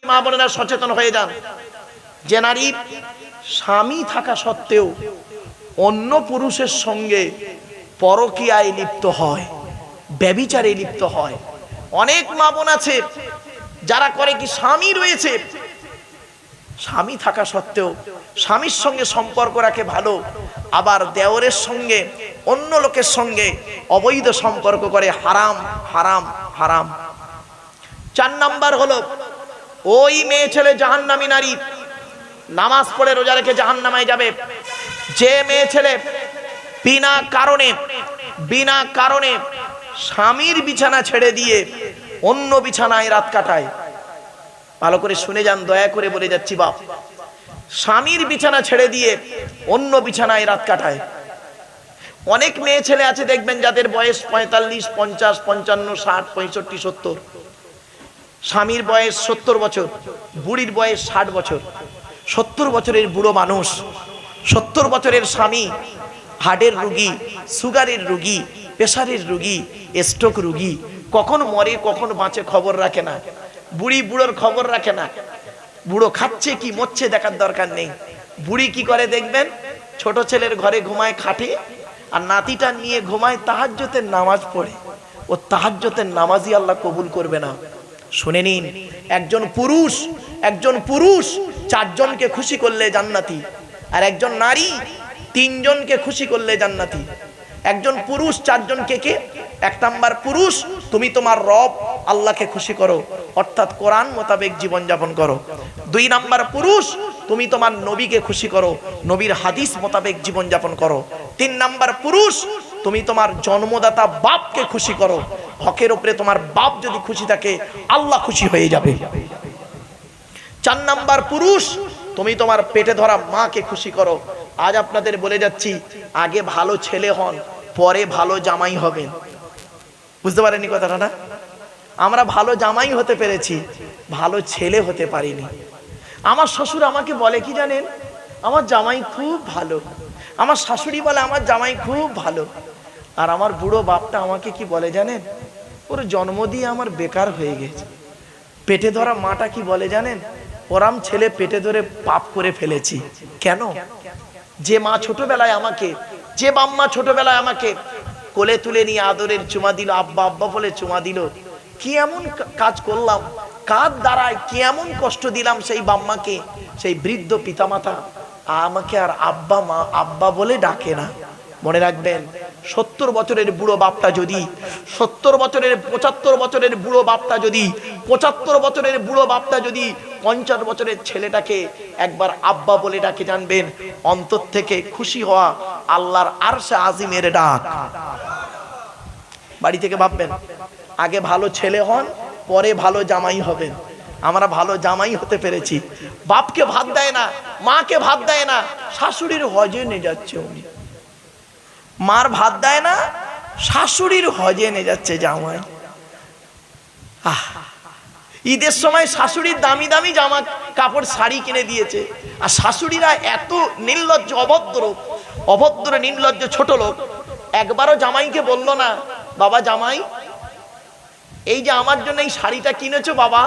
মা বোনেরা সচেতন হয়ে যান যে নারী স্বামী থাকা সত্ত্বেও অন্য পুরুষের সঙ্গে পরকীয়ায় লিপ্ত হয়, ব্যভিচারে লিপ্ত হয়। অনেক মা বোন আছে যারা করে কি, স্বামী রয়েছে, স্বামী থাকা সত্ত্বেও স্বামীর সঙ্গে সম্পর্ক রাখে ভালো, আবার দেওরের সঙ্গে অন্য লোকের সঙ্গে অবৈধ সম্পর্ক করে। হারাম হারাম হারাম। 4 নাম্বার হলো ওই মেয়ে ছেলে জাহান্নামী নারী, নামাজ পড়ে রোজা রেখে জাহান্নামে যাবে। যে মেয়ে ছেলে বিনা কারণে স্বামীর বিছানা ছেড়ে দিয়ে অন্য বিছানায় রাত কাটায়। ভালো করে শুনে যান, দয়া করে বলে যাচ্ছি বাপ, স্বামীর বিছানা ছেড়ে দিয়ে অন্য বিছানায় রাত কাটায়। অনেক মেয়ে ছেলে আছে দেখবেন যাদের বয়স 45, 50, 55, 60, 65, 70। স্বামীর বয়স 70 বছর, বুড়ির বয়স 60 বছর। 70 বছরের বুড়ো মানুষ, 70 বছরের স্বামী হার্টের রুগী, সুগারের রুগী, প্রেসারের রুগী, স্ট্রোক রুগী, কখন মরে কখন বাঁচে খবর রাখে না। বুড়ি বুড়োর খবর রাখে না, বুড়ো খাচ্ছে কি মরছে দেখার দরকার নেই। বুড়ি কি করে দেখবেন, ছোট ছেলের ঘরে ঘুমায় খাটে, আর নাতিটা নিয়ে ঘুমায় তাহাজ্জুদের নামাজ পড়ে। ও তাহাজ্জুদের নামাজই আল্লাহ কবুল করবে না। শুনে নিন, একজন পুরুষ 4 জনকে খুশি করলে জান্নাতি, আর একজন নারী 3 জনকে খুশি করলে জান্নাতি। একজন পুরুষ 4 জনকে কে? 1 নাম্বার পুরুষ, তুমি তোমার রব আল্লাহকে খুশি করো, অর্থাৎ কোরআন মোতাবেক জীবন যাপন করো। 2 নাম্বার পুরুষ, তুমি তোমার নবীকে খুশি করো, নবীর হাদিস মোতাবেক জীবন যাপন করো। 3 নাম্বার পুরুষ, তুমি তোমার জন্মদাতা বাপকে খুশি করো। হকের উপরে তোমার বাপ যদি খুশি থাকে আল্লাহ খুশি হয়ে যাবে। 4 নাম্বার পুরুষ, তুমি তোমার পেটে ধরা মাকে খুশি করো। আজ আপনাদের বলে যাচ্ছি, আগে ভালো ছেলে হন, পরে ভালো জামাই হবেন। বুঝতে পারেননি কথাটা না? আমরা ভালো জামাই হতে পেরেছি, ভালো ছেলে হতে পারিনি। আমার শ্বশুর আমাকে বলে কি জানেন, আমার জামাই খুব ভালো। আমার শাশুড়ি বলে আমার জামাই খুব ভালো। আর আমার বুড়ো বাপটা আমাকে কি বলে জানেন, ওর জন্ম দিয়ে আমার বেকার হয়ে গেছে। পেটে ধরা মাটা কি বলে জানেন, ওরাম ছেলে পেটে ধরে পাপ করে ফেলেছি। কেন? যে মা ছোটবেলায় আমাকে, যে বাম্মা ছোটবেলায় আমাকে কোলে তুলে নিয়ে আদরের চুমা দিল, আব্বা আব্বা বলে চুমা দিল, কি এমন কাজ করলাম, কার দ্বারায় কি এমন কষ্ট দিলাম সেই বাম্মাকে, সেই বৃদ্ধ পিতামাতা আমাকে আর আব্বা মা আব্বা বলে ডাকে না। মনে রাখবেন, 70 বছরের বুড়ো বাপটা যদি 70 বছরের 75 বছরের বুড়ো বাপটা যদি 75 বছরের বুড়ো বাপটা যদি 50 বছরের ছেলেটাকে একবার আব্বা বলে ডাকে, জানবেন অন্তর থেকে খুশি হওয়া আল্লাহর আরশে আজিমের ডাক। বাড়ি থেকে ভাববেন, আগে ভালো ছেলে হন, পরে ভালো জামাই হবেন। আমরা ভালো জামাই হতে পেরেছি। বাপকে ভাত দেয় না, মাকে ভাত দেয় না, শাশুড়ির হজে নিয়ে যাচ্ছে উনি। মার ভাত দেয় না, শাশুড়ির হজে নিয়ে যাচ্ছে জামাই। ঈদের সময় শাশুড়ির দামি দামি জামা কাপড় শাড়ি কিনে দিয়েছে, আর শাশুড়িরা এত নির্লজ্জ, অভদ্র নির্লজ্জ ছোট লোক, একবারও জামাইকে বলল না, বাবা জামাই এই যে আমার জন্য এই শাড়িটা কিনেছো বাবা,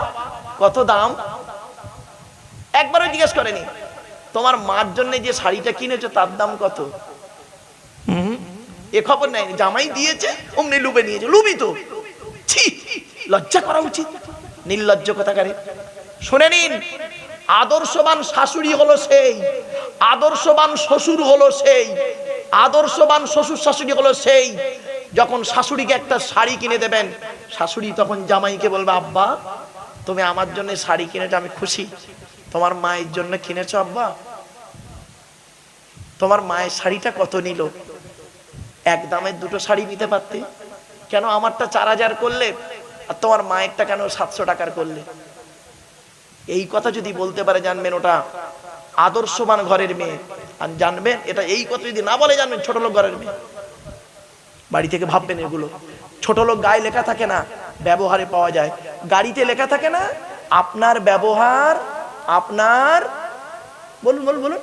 কত দাম? একবারও জিজ্ঞেস করেনি। তোমার মার জন্য যে শাড়িটা কিনেছো তার দাম কত? এ খবর নেয়নি। জামাই দিয়েছে, অমনি লুবে নিয়েছে। লুবি তো, ছি, লজ্জা করা উচিত। নির্লজ্জ কথাকারে। শুনে নিন, আদর্শবান শাশুড়ি হলো সেই, আদর্শবান শ্বশুর হলো সেই, আদর্শবান শ্বশুর শাশুড়ি হলো সেই, যখন শাশুড়িকে একটা শাড়ি কিনে দেবেন, শাশুড়ি তখন জামাইকে বলবে, আব্বা তুমি আমার জন্য শাড়ি কিনেছো, আমি খুশি। তোমার মায়ের জন্য কিনেছো আব্বা? তোমার মায়ের শাড়িটা কত নিল? এক দামের 2টো শাড়ি নিতে পারতে, কেন আমারটা 4000 করলে আর তোমার মায়েরটা কেন 700 টাকার করলে? এই কথা যদি বলতে পারে, জানবেন ওটা আদর্শবান ঘরের মেয়ে। আর জানবেন এটা, এই কথা যদি না বলে, জানবেন ছোট লোক ঘরের মেয়ে। বাড়ি থেকে ভাববেন এগুলো। ছোট লোক গায়ে লেখা থাকে না, ব্যবহারে পাওয়া যায়। গাড়িতে লেখা থাকে না, আপনার ব্যবহার আপনার বলুন বলুন বলুন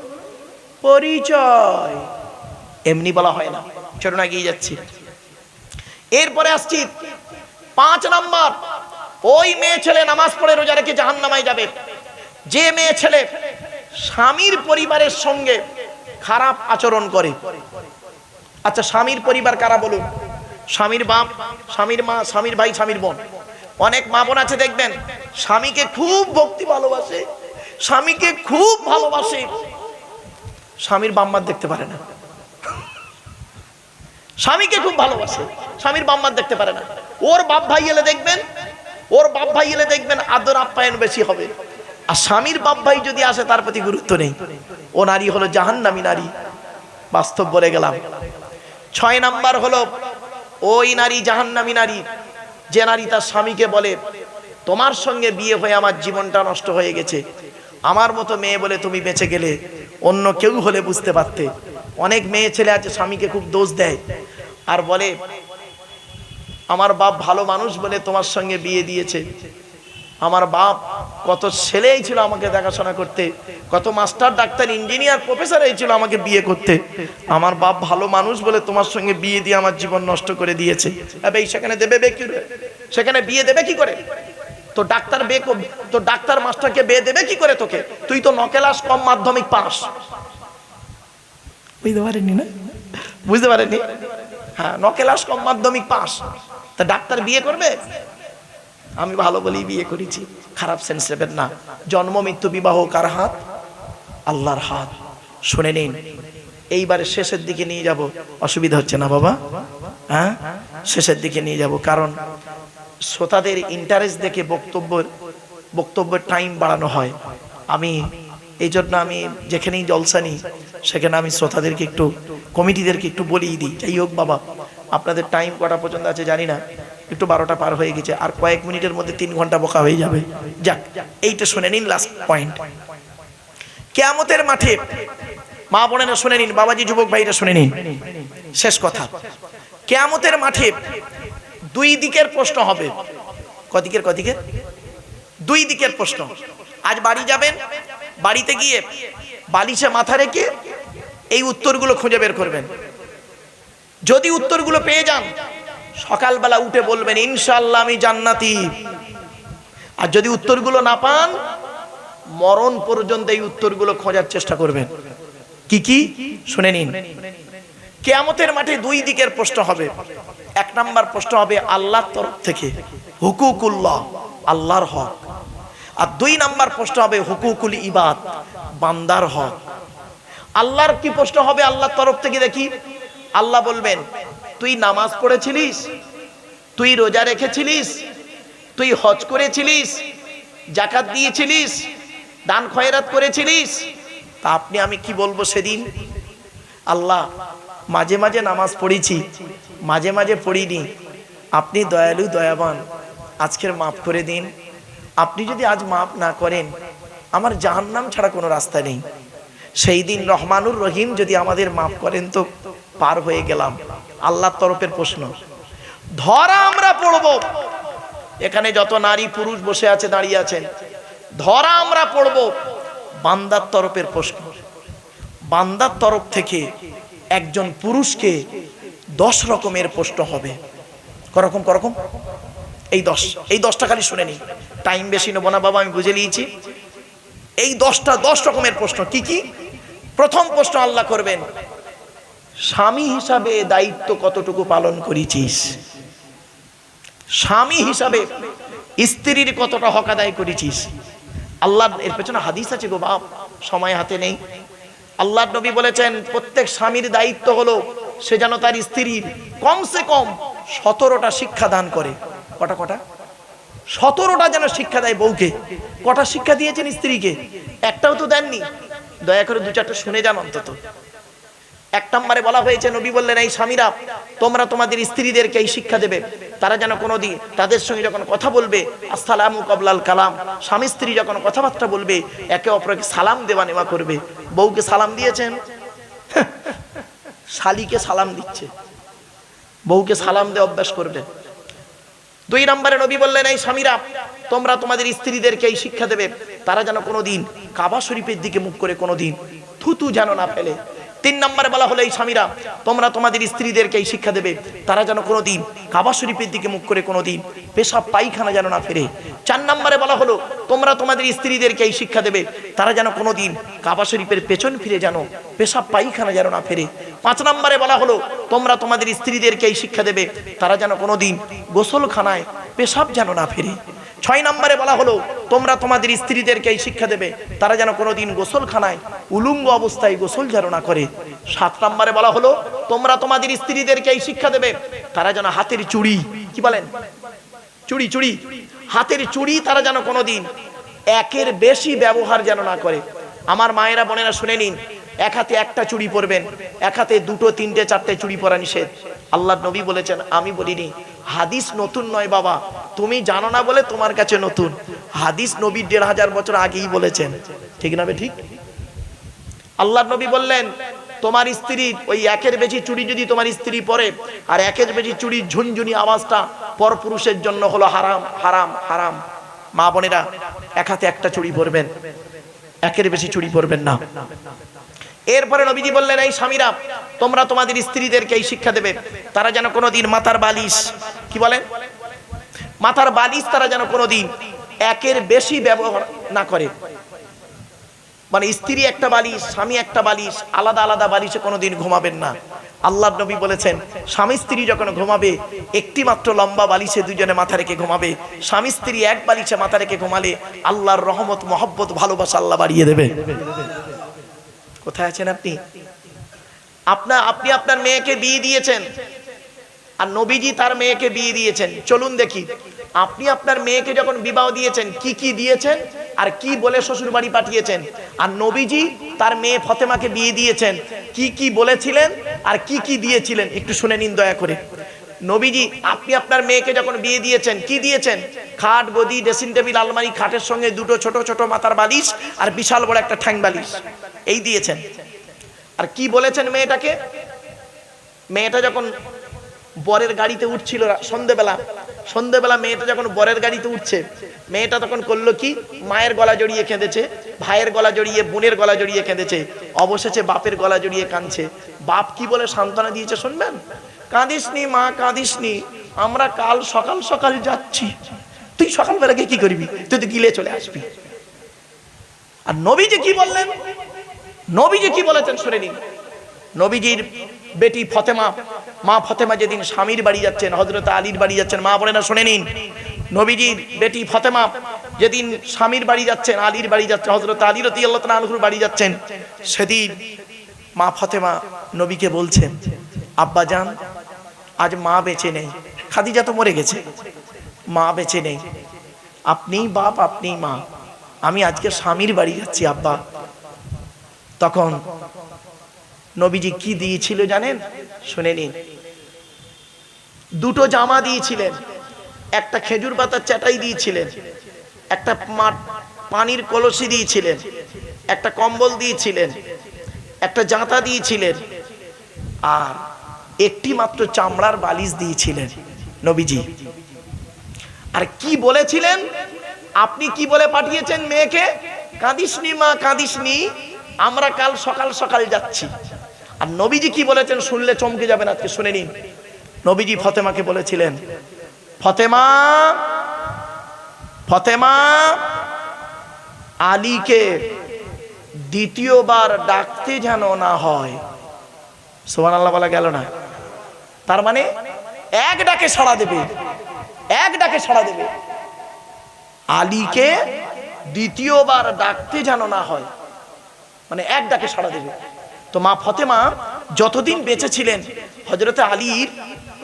পরিচয়, এমনি বলা হয় না। ছোট না, এগিয়ে যাচ্ছি। এরপরে আসছি 5 নাম্বার, ওই মেয়ে ছেলে নামাজ পড়ে রোজা রেখে জাহান্নামায় যাবে। যে মেয়ে ছেলে স্বামীর পরিবারের সঙ্গে খারাপ আচরণ করে, আচ্ছা স্বামীর পরিবার কারা বলুন? স্বামীর বাপ, স্বামীর মা, স্বামীর ভাই, স্বামীর বোন। অনেক মা বোন আছে দেখবেন স্বামীকে খুব ভক্তি ভালোবাসে, স্বামীকে খুব ভালোবাসে, স্বামীর বাম্মার দেখতে পারে না। স্বামীকে খুব ভালোবাসে, স্বামীর বাম্মার দেখতে পারে না। ওর বাপ ভাই এলে দেখবেন, ওর বাপ ভাই এলে দেখবেন আদর আপ্যায়ন বেশি হবে। আর স্বামীর বাপ ভাই যদি আসে তার প্রতি গুরুত্ব নেই। ও নারী হলো জাহান্নামী নারী, বাস্তব বলে গেলাম। 6 নাম্বার হলো ওই নারী জাহান্নামী নারী যে নারী তার স্বামীকে বলে তোমার সঙ্গে বিয়ে হয়ে আমার জীবনটা নষ্ট হয়ে গেছে, আমার মতো মেয়ে বলে তুমি বেঁচে গেলে, অন্য কেউ হলে বুঝতে পারতে। অনেক মেয়ে ছেলে আছে স্বামীকে খুব দোষ দেয় আর বলে আমার বাপ ভালো মানুষ বলে তোমার সঙ্গে বিয়ে দিয়েছে, আমার বাপ কত ছেলেই ছিল আমাকে দেখাশোনা করতে, কত মাস্টার ডাক্তার ইঞ্জিনিয়ার প্রফেসর এই ছিল আমাকে বিয়ে করতে, আমার বাপ ভালো মানুষ বলে তোমার সঙ্গে বিয়ে দিয়ে আমার জীবন নষ্ট করে দিয়েছে। সেখানে দেবে বে কি, সেখানে বিয়ে দেবে কি করে? তো ডাক্তার বে, তো ডাক্তার মাস্টারকে বিয়ে দেবে কি করে তোকে? তুই তো 9 ক্লাস কম মাধ্যমিক পাস। বুঝতে পারেননি না? বুঝতে পারেননি? হ্যাঁ, 9 ক্লাস কম মাধ্যমিক পাস, তা ডাক্তার বিয়ে করবে? আমি ভালো বলেই বিয়ে করেছি, খারাপ সেন্স নেবেন না। জন্ম মৃত্যু বিবাহ কার হাত? আল্লাহর হাত। শুনে নিন, এইবারে শেষের দিকে নিয়ে যাব, অসুবিধা হচ্ছে না বাবা? হ্যাঁ, শেষের দিকে নিয়ে যাব, কারণ শ্রোতাদের ইন্টারেস্ট দেখে বক্তব্যের টাইম বাড়ানো হয়। আমি এই জন্য আমি যেখানেই জলসা নিই সেখানে আমি শ্রোতাদেরকে একটু, কমিটিদেরকে একটু বলেই দিই, যাই হোক বাবা আপনাদের টাইম কটা পর্যন্ত আছে জানি না, একটু 12টা পার হয়ে গেছে, আর কয়েক মিনিটের মধ্যে 3 ঘন্টা বকা হয়ে যাবে। যাক, এইটা শুনে নিন, লাস্ট পয়েন্ট। কিয়ামতের মাঠে মা বোনেরা শুনে নিন, বাবাজি যুবক ভাইরা শুনে নিন, শেষ কথা। কিয়ামতের মাঠে 2 দিকের প্রশ্ন হবে। কদিকের? 2 দিকের প্রশ্ন। আজ বাড়ি যাবেন, বাড়িতে গিয়ে বালিশে মাথা রেখে এই উত্তরগুলো খুঁজে বের করবেন। যদি উত্তরগুলো পেয়ে যান সকালবেলা উঠে বলবেন ইনশাআল্লাহ আমি জান্নাতি। আর যদি উত্তরগুলো না পান মরণ পর্যন্ত এই উত্তরগুলো খোঁজার চেষ্টা করবেন। কি কি শুনে নিন। কিয়ামতের মাঠে 2 দিকের প্রশ্ন হবে। 1 নাম্বার প্রশ্ন হবে আল্লাহর তরফ থেকে, হুকুকুল্লাহ, আল্লাহর হক। আর 2 নাম্বার প্রশ্ন হবে হুকুকুল ইবাদ, বান্দার হক। আল্লাহর কি প্রশ্ন হবে আল্লাহর তরফ থেকে? দেখি, আল্লাহ বলবেন তুই নামাজ পড়েছিলিস, তুই রোজা রেখেছিলিস, তুই হজ করেছিলিস, যাকাত দিয়েছিলিস, দান খয়রাত করেছিলিস? তা আমি কি বলবো সেদিন? আল্লাহ মাঝে মাঝে নামাজ পড়েছি, মাঝে মাঝে পড়িনি, আপনি দয়ালু দয়াবান, আজকের মাফ করে দিন। আপনি যদি আজ মাফ না করেন আমার জাহান্নাম ছাড়া কোনো রাস্তা নেই। সেই দিন রহমানুর রহিম যদি আমাদের মাফ করেন তো পার হয়ে গেলাম। আল্লাহর তরফের প্রশ্ন ধরা আমরা পড়ব। এখানে যত নারী পুরুষ বসে আছে, দাঁড়িয়ে আছেন, ধরা আমরা পড়ব। বান্দার তরফের প্রশ্ন, বান্দার তরফ থেকে একজন পুরুষকে 10 রকমের প্রশ্ন হবে। করকম এই 10টা খালি শুনে নি, টাইম বেশি নেব না বাবা, আমি বুঝে নিয়েছি। এই 10 রকমের প্রশ্ন কি কি? প্রথম প্রশ্ন আল্লাহ করবেন স্বামী হিসাবে দায়িত্ব কতটুকু পালন করেছিস? স্বামী হিসাবে স্ত্রীর কতটা হক আদায় করেছিস? আল্লাহ, এর পেছনে হাদিস আছে গো বাপ, সময় হাতে নেই। আল্লাহর নবী বলেছেন প্রত্যেক স্বামীর দায়িত্ব হলো সে যেন তার স্ত্রীর কমসে কম 17টা শিক্ষা দান করে। কটা? 17টা যেন শিক্ষা দেয় বউকে। কটা শিক্ষা দিয়েছেন স্ত্রীকে? একটাও তো দেননি। দয়া করে 2-4টা শুনে যান অন্তত। 1 নম্বরে বলা হয়েছে, নবী বললেন এই স্বামীরা তোমরা তোমাদের স্ত্রীদেরকে এই শিক্ষা দেবে, তারা যেন কোনোদিন তাদের সঙ্গে যখন কথা বলবে আসসালামু কাবলাল কালাম, স্বামী স্ত্রী যখন কথাবার্তা বলবে একে অপরকে সালাম দেওয়া নেওয়া করবে। বউকে সালাম দিয়েছেন? শালিকে সালাম দিচ্ছে, বউকে সালাম দিয়ে অভ্যাস করবে। 2 নম্বরে নবী বললেন এই স্বামীরা তোমরা তোমাদের স্ত্রীদেরকে এই শিক্ষা দেবে তারা যেন কোনোদিন কাবা শরীফের দিকে মুখ করে কোনোদিন থুতু যেন না ফেলে। তিন নম্বরে বলা হলো এই স্বামীরা তোমরা তোমাদের স্ত্রীদেরকে এই শিক্ষা দেবে তারা যেন কোনোদিন কাবা শরীফের দিকে মুখ করে কোনোদিন পেশাব পায়খানা যেন না ফেরে। চার নম্বরে বলা হলো তোমরা তোমাদের স্ত্রীদেরকে এই শিক্ষা দেবে তারা যেন কোনোদিন কাবা শরীফের পেছন ফিরে যেন পেশাব পায়খানা যেন না ফেরে। পাঁচ নম্বরে বলা হলো তোমরা তোমাদের স্ত্রীদেরকে এই শিক্ষা দেবে তারা যেন কোনোদিন গোসলখানায় পেশাব যেন না ফেরে। ছয় নম্বরে বলা হলো তোমরা তোমাদের স্ত্রীদেরকে এই শিক্ষা দেবে তারা যেন কোনোদিন গোসলখানায় উলঙ্গ অবস্থায় গোসল যেন না করে। সাত নম্বরে বলা হলো তোমরা তোমাদের স্ত্রীদেরকে এই শিক্ষা দেবে তারা যেন হাতের চুড়ি, কি বলেন, চুড়ি চুড়ি, হাতের চুড়ি তারা যেন কোনোদিন একের বেশি ব্যবহার যেন না করে। আমার মায়েরা বোনেরা শুনে নিন, এক হাতে একটা চুড়ি পরবেন, এক হাতে দুটো তিনটে চারটে চুড়ি পরা নিষেধ। আল্লাহর নবী বলেছেন, আমি বলিনি, হাদিস নতুন নয় বাবা, তুমি জানো না বলে তোমার কাছে নতুন। হাদিস নবী ১৫০০ বছর আগেই বলেছেন, ঠিক না? ঠিক। আল্লাহর নবী বললেন তোমার স্ত্রী ওই একের বেশি চুড়ি যদি তোমার স্ত্রী পরে, আর একের বেশি চুড়ির ঝুনঝুনি আওয়াজটা পরপুরুষের জন্য হলো হারাম হারাম হারাম। মা বোনেরা এক হাতে একটা চুড়ি পরবেন, একের বেশি চুড়ি পরবেন না। এরপরে নবীজি বললেন এই স্বামীরা তোমরা তোমাদের স্ত্রীদেরকে এই শিক্ষা দেবে তারা যেন কোনোদিন মাথার বালিশ, কি বলেন, মাথার বালিশ তারা যেন কোনোদিন একের বেশি ব্যবহার না করে। মানে স্ত্রী একটা বালিশ, স্বামী একটা বালিশ, আলাদা আলাদা বালিশে কোনোদিন ঘুমাবেন না। আল্লাহর নবী বলেছেন স্বামী স্ত্রী যখন ঘুমাবে একটি মাত্র লম্বা বালিশে দুজনে মাথা রেখে ঘুমাবে। স্বামী স্ত্রী এক বালিশে মাথা রেখে ঘুমালে আল্লাহর রহমত, মহব্বত, ভালোবাসা আল্লাহ বাড়িয়ে দেবে। কোথায় আছেন আপনি? আপনি আপনার মেয়েকে বিয়ে দিয়েছেন, আর নবীজি তার মেয়েকে বিয়ে দিয়েছেন। চলুন দেখি আপনি আপনার মেয়েকে যখন বিবাহ দিয়েছেন কি কি দিয়েছেন আর কি বলে শ্বশুর বাড়ি পাঠিয়েছেন, আর নবীজি তার মেয়ে ফতেমাকে বিয়ে দিয়েছেন কি কি বলেছিলেন আর কি কি দিয়েছিলেন, একটু শুনে নিন দয়া করে। নবীজি আপনি আপনার মেয়েকে যখন বিয়ে দিয়েছেন কি দিয়েছেন? খাট, গদি, ড্রেসিং টেবিল, আলমারি, খাটের সঙ্গে দুটো ছোট ছোট মাথার বালিশ আর বিশাল বড় একটা ঠ্যাং বালিশ, এই দিয়েছেন। আর কি বলেছেন মেয়েটাকে? মেয়েটা যখন বরের গাড়িতে উঠছিল সন্ধ্যেবেলা মেয়েটা যখন বরের গাড়িতে উঠছে, মেয়েটা তখন করলো কি? মায়ের গলা জড়িয়ে কেঁদেছে, ভাইয়ের গলা জড়িয়ে, বোনের গলা জড়িয়ে কেঁদেছে, অবশেষে বাপের গলা জড়িয়ে কাঁদছে। বাপ কি বলে সান্ত্বনা দিয়েছে শুনবেন? কাঁদিসনি মা, কাঁদিসনি, আমরা কাল সকাল সকাল যাচ্ছি। তুই সকালবেলা গিয়ে কি করবি? তুই তো গিলে চলে আসবি। আর নবীজি কি বললেন? নবীজি কি বলেছেন শুনে নিন। নবীজির বেটি ফতেমা, মা ফতেমা যেদিন স্বামীর বাড়ি যাচ্ছেন, হযরত আলীর বাড়ি যাচ্ছেন, মা বলে না শুনে নিন, নবীজির বেটি ফতেমা যেদিন স্বামীর বাড়ি যাচ্ছেন, আলীর বাড়ি যাচ্ছেন, হযরত আলী রাদিয়াল্লাহু তাআলা আনহুর বাড়ি যাচ্ছেন, সেদিন মা ফতেমা নবীকে বলছেন, আব্বা জান আজ মা বেঁচে নেই, খাদিজা তো মরে গেছে, মা বেঁচে নেই, আপনিই বাপ আপনিই মা, আমি আজকে স্বামীর বাড়ি যাচ্ছি আব্বা। তখন নবীজি কি দিয়েছিল জানেন? শুনে নিন। দুটো জামা দিয়েছিলেন, একটা খেজুর পাতার চাটাই দিয়েছিলেন, একটা পানির কলসি দিয়েছিলেন, একটা কম্বল দিয়েছিলেন, একটা জাঁতা দিয়েছিলেন, আর একটি মাত্র চামড়ার বালিশ দিয়েছিলেন নবীজি। আর কি বলেছিলেন? আপনি কি বলে পাঠিয়েছেন মেয়েকে? কাঁদিসনি মা, কাঁদিসনি, আমরা কাল সকাল সকাল যাচ্ছি। আর নবীজি কি বলেছেন শুনলে চমকে যাবেন আজকে, শুনে নিন। নবীজি ফতেমাকে বলেছিলেন, ফতেমা, ফতেমা, আলীকে দ্বিতীয়বার ডাকতে যেন না হয়। সুবহানাল্লাহ বলা গেল না? তার মানে এক ডাকে সাড়া দেবে, এক ডাকে সাড়া দেবে। আলীকে দ্বিতীয়বার ডাকতে যেন না হয়, মানে এক ডাকে সাড়া দেবে। তো মা ফতেমা যতদিন বেঁচে ছিলেন হযরত আলী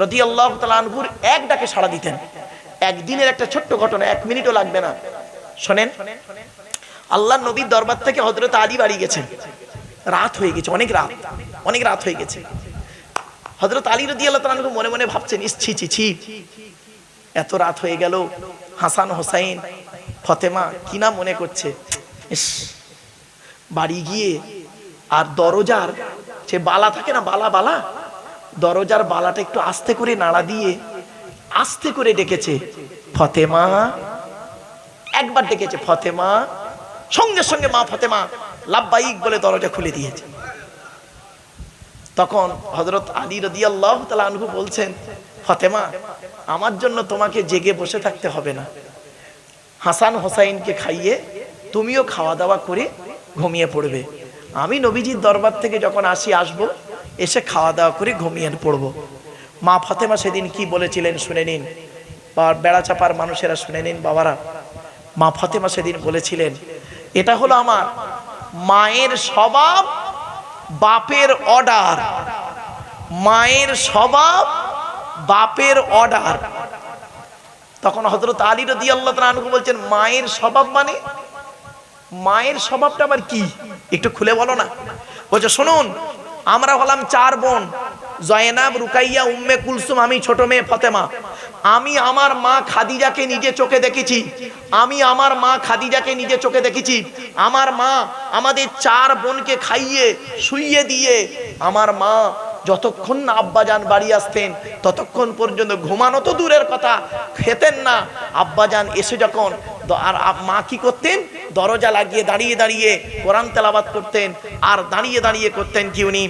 রাদিয়াল্লাহু তাআলা আনহুর এক ডাকে সাড়া দিতেন। একদিনের একটা ছোট্ট ঘটনা, 1 মিনিটও লাগবে না, শোনেন। আল্লাহর নবীর দরবার থেকে হযরত আলী বাড়ি গেছেন, রাত হয়ে গেছে, অনেক রাত হয়ে গেছে। হযরত আলী রাদিয়াল্লাহু তাআলা আনহু মনে মনে ভাবছেন, ছি ছি ছি, এত রাত হয়ে গেল, হাসান হোসাইন ফতেমা কি না মনে করছে, বাড়ি গিয়ে আর দরজার যে বালা থাকে না, বালা, দরজার বালাটা একটু আস্তে করে নাড়া দিয়ে আস্তে করে ডেকেছে, ফতেমা। একবার ডেকেছে ফতেমা, সঙ্গে সঙ্গে মা ফতেমা লাব্বাইক বলে দরজা খুলে দিয়েছে। তখন হযরত আলী রাদিয়াল্লাহু তাআলা আনহু বলছেন, ফাতেমা, আমার জন্য তোমাকে জেগে বসে থাকতে হবে না, হাসান হোসাইনকে খাইয়ে তুমিও খাওয়া দাওয়া করে ঘুমিয়ে পড়বে। আমি নবীজির দরবার থেকে যখন আসবো, এসে খাওয়া দাওয়া করে ঘুমিয়ে পড়বো। মা ফাতেমা সেদিন কি বলেছিলেন শুনে নিন, বা বেড়া চাপার মানুষেরা শুনে নিন বাবারা। মা ফাতেমা সেদিন বলেছিলেন, এটা হলো আমার মায়ের স্বভাব, বাপের অর্ডার। মায়ের স্বভাব, বাপের অর্ডার। তখন হযরত আলী রাদিয়াল্লাহু তাআলা আনহু বলছেন, মায়ের স্বভাব মানে? মায়ের স্বভাবটা আবার কি, একটু খুলে বলো না। বলছে, শুনুন, আমরা হলাম 4 বোন, জয়নাব, রুকাইয়া, উম্মে কুলসুম, আমি ছোট মেয়ে ফাতেমা। আমি আমার মা খাদিজাকে নিজে চোখে দেখেছি। আমি আমার মা খাদিজাকে নিজে চোখে দেখেছি। আমার মা আমাদের 4 বোনকে খাইয়ে শুইয়ে দিয়ে আমার মা যতক্ষণ না আব্বাজান বাড়ি আসতেন ততক্ষণ পর্যন্ত ঘুমানো তো দূরের কথা, খেতেন না। আব্বাজান এসে যখন আর মা কি করতেন, দরজা লাগিয়ে দাঁড়িয়ে দাঁড়িয়ে কোরআন তেলাওয়াত করতেন, আর দাঁড়িয়ে দাঁড়িয়ে করতেন কি উনি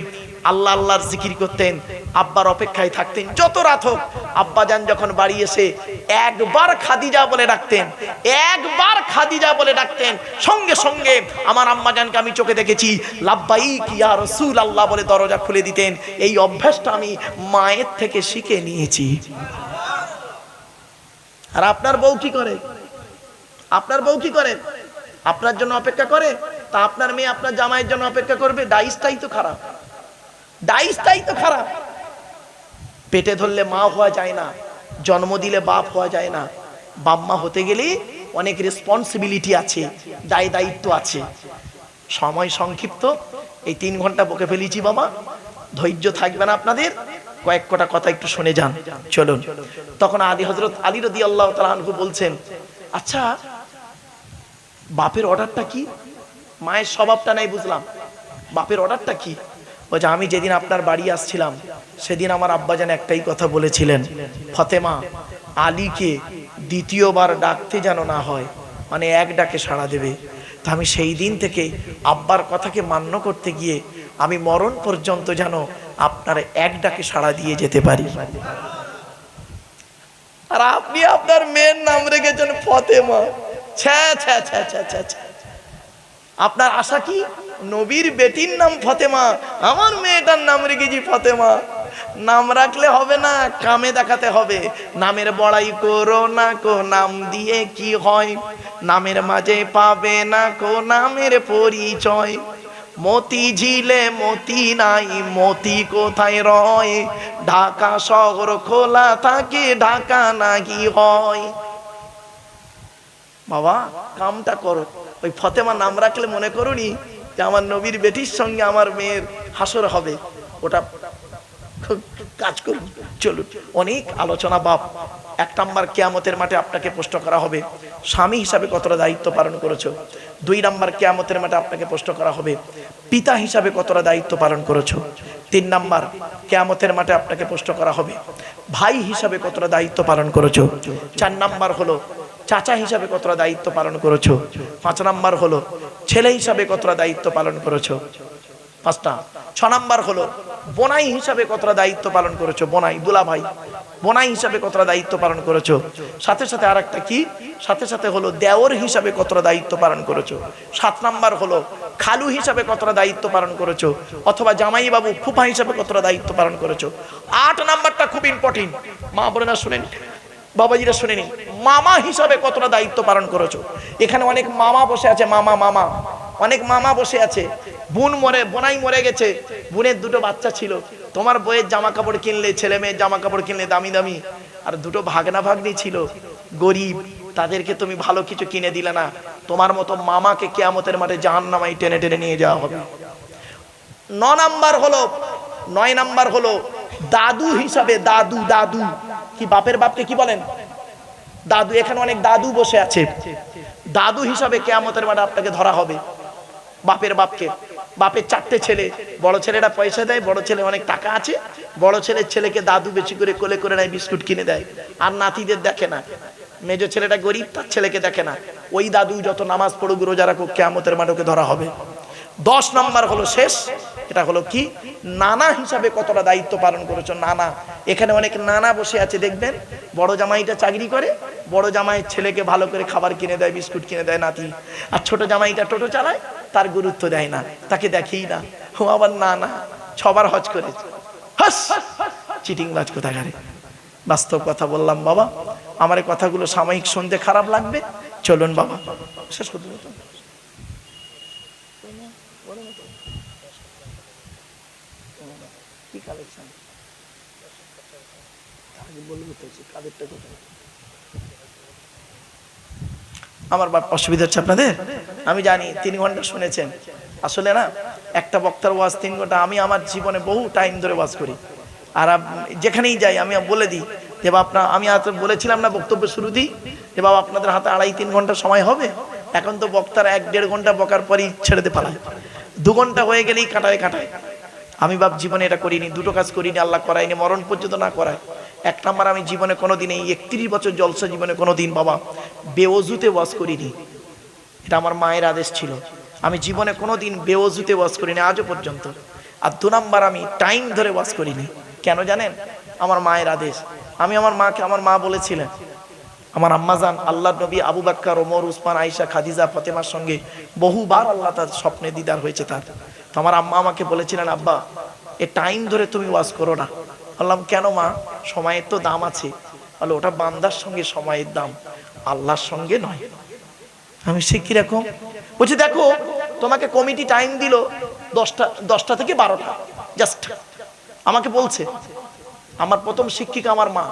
আল্লাহ আল্লাহর জিকির করতেন, আব্বার অপেক্ষায় থাকতেন। যত রাত হোক আব্বাজান যখন বাড়ি এসে একবার খাদিজা বলে ডাকতেন, একবার খাদিজা বলে ডাকতেন, সঙ্গে সঙ্গে আমার আম্মাজানকে আমি চোখে দেখেছি লাব্বাইক ইয়া রাসূলুল্লাহ বলে দরজা খুলে দিতেন। এই অভ্যাসটা আমি মায়ের থেকে শিখে নিয়েছি। আর আপনার বউ কি করে? আপনার বউ কি করে? আপনার জন্য অপেক্ষা করে? তা আপনার মেয়ে আপনার জামাইয়ের জন্য অপেক্ষা করবে? ডাইসটাই তো খারাপ, ডাইসটাই তো খারাপ। পেটে ধরলে মা হওয়া যায় না, জন্ম দিলে বাপ হওয়া যায় না। বাম্মা হতে গেলে অনেক রেসপন্সিবিলিটি আছে, দায় দায়িত্ব আছে। সময় সংক্ষিপ্ত, এই 3 ঘন্টা বকে ফেলেছি বাবা, ধৈর্য থাকবে না আপনাদের। কয়েক কটা কথা একটু শুনে যান, চলুন। তখন হযরত আলী রাদিয়াল্লাহু তাআলা আনহু বলছেন, আচ্ছা বাপের অর্ডারটা কি? মায়ের স্বভাবটা নাই বুঝলাম, বাপের অর্ডারটা কি? বলছে, আমি যেদিন আপনার বাড়ি আসছিলাম সেদিন আমার আব্বাজান একটাই কথা বলেছিলেন, ফাতেমা, আলীকে দ্বিতীয়বার ডাকতে যেন না হয়, মানে এক ডাকে সাড়া দেবে। তা আমি সেই দিন থেকে আব্বার কথাকে মান্য করতে গিয়ে আমি মরণ পর্যন্ত যেন আপনার এক ডাকে সাড়া দিয়ে যেতে পারি। আর আপনি আপনার মেয়ের নাম রেখেছেন ফাতেমা। ছ্যা ছ্যা ছ্যা ছ্যা ছ্যা ছ্যা। আপনার আশা কি? নবীর বেটির নাম ফাতেমা, আমার মেয়েটার নাম রেখেছি ফাতেমা। নাম রাখলে হবে না, কামে দেখাতে হবে। নামের বড়াই করো না কো, নাম দিয়ে কি হয়? নামের মাঝে পাবে না কো নামের পরিচয়। মতি ঝিলে মতি নাই, মতি কোথায় রয়? ঢাকা শহর খোলা থাকে, ঢাকা নাকি হয়? বাবা কামটা করো। ওই ফাতেমা নাম রাখলে মনে করুনি যে আমার নবীর বেটির সঙ্গে আমার মেয়ের হাসর হবে, ওটা কাজ করুন। চলুন, অনেক আলোচনা বাপ। 1 নাম্বার, কিয়ামতের মাঠে আপনাকে প্রশ্ন করা হবে স্বামী হিসাবে কতটা দায়িত্ব পালন করেছো। 2 নাম্বার, কিয়ামতের মাঠে আপনাকে প্রশ্ন করা হবে পিতা হিসাবে কতটা দায়িত্ব পালন করেছো। 3 নাম্বার, কিয়ামতের মাঠে আপনাকে প্রশ্ন করা হবে ভাই হিসাবে কতটা দায়িত্ব পালন করেছো। 4 নাম্বার হলো চাচা হিসাবে কতটা দায়িত্ব পালন করেছো। 5 নাম্বার হলো ছেলে হিসাবে কতটা দায়িত্ব পালন করেছো। 5টা। 6 নাম্বার হলো বোনাই হিসাবে কতটা দায়িত্ব পালন করেছো। বোনাই, দুলা ভাই, বোনাই হিসাবে কতটা দায়িত্ব পালন করেছো। সাথে সাথে আরেকটা কি, সাথে সাথে হলো দেওর হিসাবে কতটা দায়িত্ব পালন করেছো। 7 নাম্বার হলো খালু হিসাবে কতটা দায়িত্ব পালন করেছো, অথবা জামাই বাবু, ফুফা হিসাবে কতটা দায়িত্ব পালন করেছো। 8 নাম্বারটা খুব ইম্পর্টেন্ট, মা বোনেরা শুনেন, বাবাজিরা শুনে নিন, মামা হিসাবে কতটা দায়িত্ব পালন করেছো। এখানে অনেক মামা বসে আছে, মামা মামা, অনেক মামা বসে আছে। বোনাই মরে গেছে, বোনের 2টো বাচ্চা ছিল। তোমার বইয়ের জামা কাপড় কিনলে, ছেলে মেয়ের জামা কাপড় কিনলে দামি দামি, আর 2টো ভাগনা ভাগ্নি ছিল গরিব, তাদেরকে তুমি ভালো কিছু কিনে দিলে না। তোমার মতো মামাকে কিয়ামতের মাঠে জাহান্নামায় টেনে টেনে নিয়ে যাওয়া হবে। 9 নাম্বার হলো দাদু হিসাবে, দাদু দাদু কি, বাপের বাপকে কি বলেন? দাদু। এখানে অনেক দাদু বসে আছে। দাদু হিসাবে কিয়ামতের মাঠে আপনাকে ধরা হবে। বাপের বাপকে, বাপের 4টে ছেলে, বড় ছেলেটা পয়সা দেয়, বড় ছেলে অনেক টাকা আছে, বড় ছেলেকে দাদু বেশি করে কোলে করে নেয়, বিস্কুট কিনে দেয়, আর নাতিদের দেখে না। মেজো ছেলেটা গরিব, তার ছেলেকে দেখে না। ওই দাদু যত নামাজ পড়ুক, রোজা রাখুক, কিয়ামতের মাঠে ওকে ধরা হবে। 10 নম্বর হলো শেষ, এটা হলো কি, নানা হিসাবে কতটা দায়িত্ব পালন করেছো। নানা, এখানে অনেক নানা বসে আছে দেখবেন, বড় জামাইটা চাকরি করে, বড় জামাইয়ের ছেলেকে ভালো করে খাবার কিনে দেয়, বিস্কুট কিনে দেয় নাতি, আর ছোট জামাইটা টোটো চালায়, তার গুরুত্ব দেয় না, তাকে দেখেই না, ও আবার নানা, ছবার হজ করেছে। হাস, চিটিংবাজ কোথাকারে। বাস্তব কথা বললাম বাবা, আমার এই কথাগুলো সাময়িক শুনতে খারাপ লাগবে, চলুন বাবা শেষ করতে। কি কালেকশন বলবো তো, কাদেরটা কোথায়? আমার বাপ অসুবিধা হচ্ছে আপনাদের, আমি জানি 3 ঘন্টা শুনেছেন। আসলে না, একটা বক্তার ওয়াজ 3 ঘন্টা, আমি আমার জীবনে বহু টাইম ধরে ওয়াজ করি, আর যেখানেই যাই আমি বলে দিই যে বাবা, আমি বলেছিলাম না বক্তব্য শুরুতেই যে বাবা আপনাদের হাতে 2.5-3 ঘন্টা সময় হবে। এখন তো বক্তার 1-1.5 ঘন্টা বকার পরই ছেড়ে দিয়ে পালায়, 2 ঘন্টা হয়ে গেলেই কাটায়। আমি বাপ জীবনে এটা করিনি, দুটো কাজ করিনি, আল্লাহ করাইনি, মরণ পর্যন্ত না করায়। 1 নাম্বার, আমি জীবনে কোনোদিন, এই 31 বছর জলসা জীবনে কোনোদিন বাবা বেওজুতে ওয়াজ করিনি, এটা আমার মায়ের আদেশ ছিল। আমি জীবনে কোনোদিন বেওজুতে ওয়াজ করিনি আজও পর্যন্ত। আর 2 নাম্বার, আমি টাইম ধরে ওয়াজ করিনি। কেন জানেন? আমার মায়ের আদেশ। আমি আমার মাকে, আমার মা বলেছিলেন, আমার আম্মাজান আল্লাহর নবী আবু বকর, ওমর, উসমান, আয়েশা, খাদিজা, ফাতেমার সঙ্গে বহুবার আল্লাহ তার স্বপ্নে দিদার হয়েছে তার। তো আমার আম্মা আমাকে বলেছিলেন, আব্বা এ টাইম ধরে তুমি ওয়াজ করো না। বললাম কেন মা? সময়ের তো দাম আছে। বলে ওটা বান্দার সঙ্গে সময়ের দাম, আল্লাহর সঙ্গে নয়। আমি সে কিরকম? বলছি দেখো, তোমাকে কমিটি টাইম দিল 10টা থেকে 12টা, জাস্ট আমাকে বলছে, আমার প্রথম শিক্ষিকা আমার মা।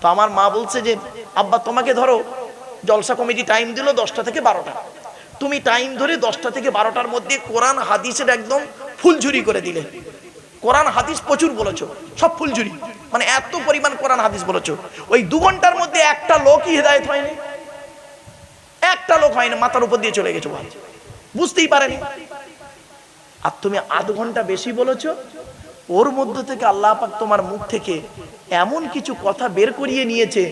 তো আমার মা বলছে যে আব্বা তোমাকে ধরো জলসা কমিটি টাইম দিল 10টা থেকে 12টা, তুমি টাইম ধরে 10টা থেকে 12টার মধ্যে কোরআন হাদিসের একদম ফুলঝুরি করে দিলে। কোরআন হাদিস প্রচুর বলেছো, সব ফুলঝুরি, মানে এত পরিমাণ কোরআন হাদিস বলেছো। ওই 2 ঘন্টার মধ্যে একটা লোকই হেদায়েত হয়নি, একটা লোক হয়নি, মাথার উপর দিয়ে চলে গেছে, বুঝতেই পারেনি। আর তুমি 1/2 ঘন্টা বেশি বলেছো, ওর মধ্য থেকে আল্লাহ পাক তোমার মুখ থেকে এমন কিছু কথা বের করিয়ে নিয়েছে,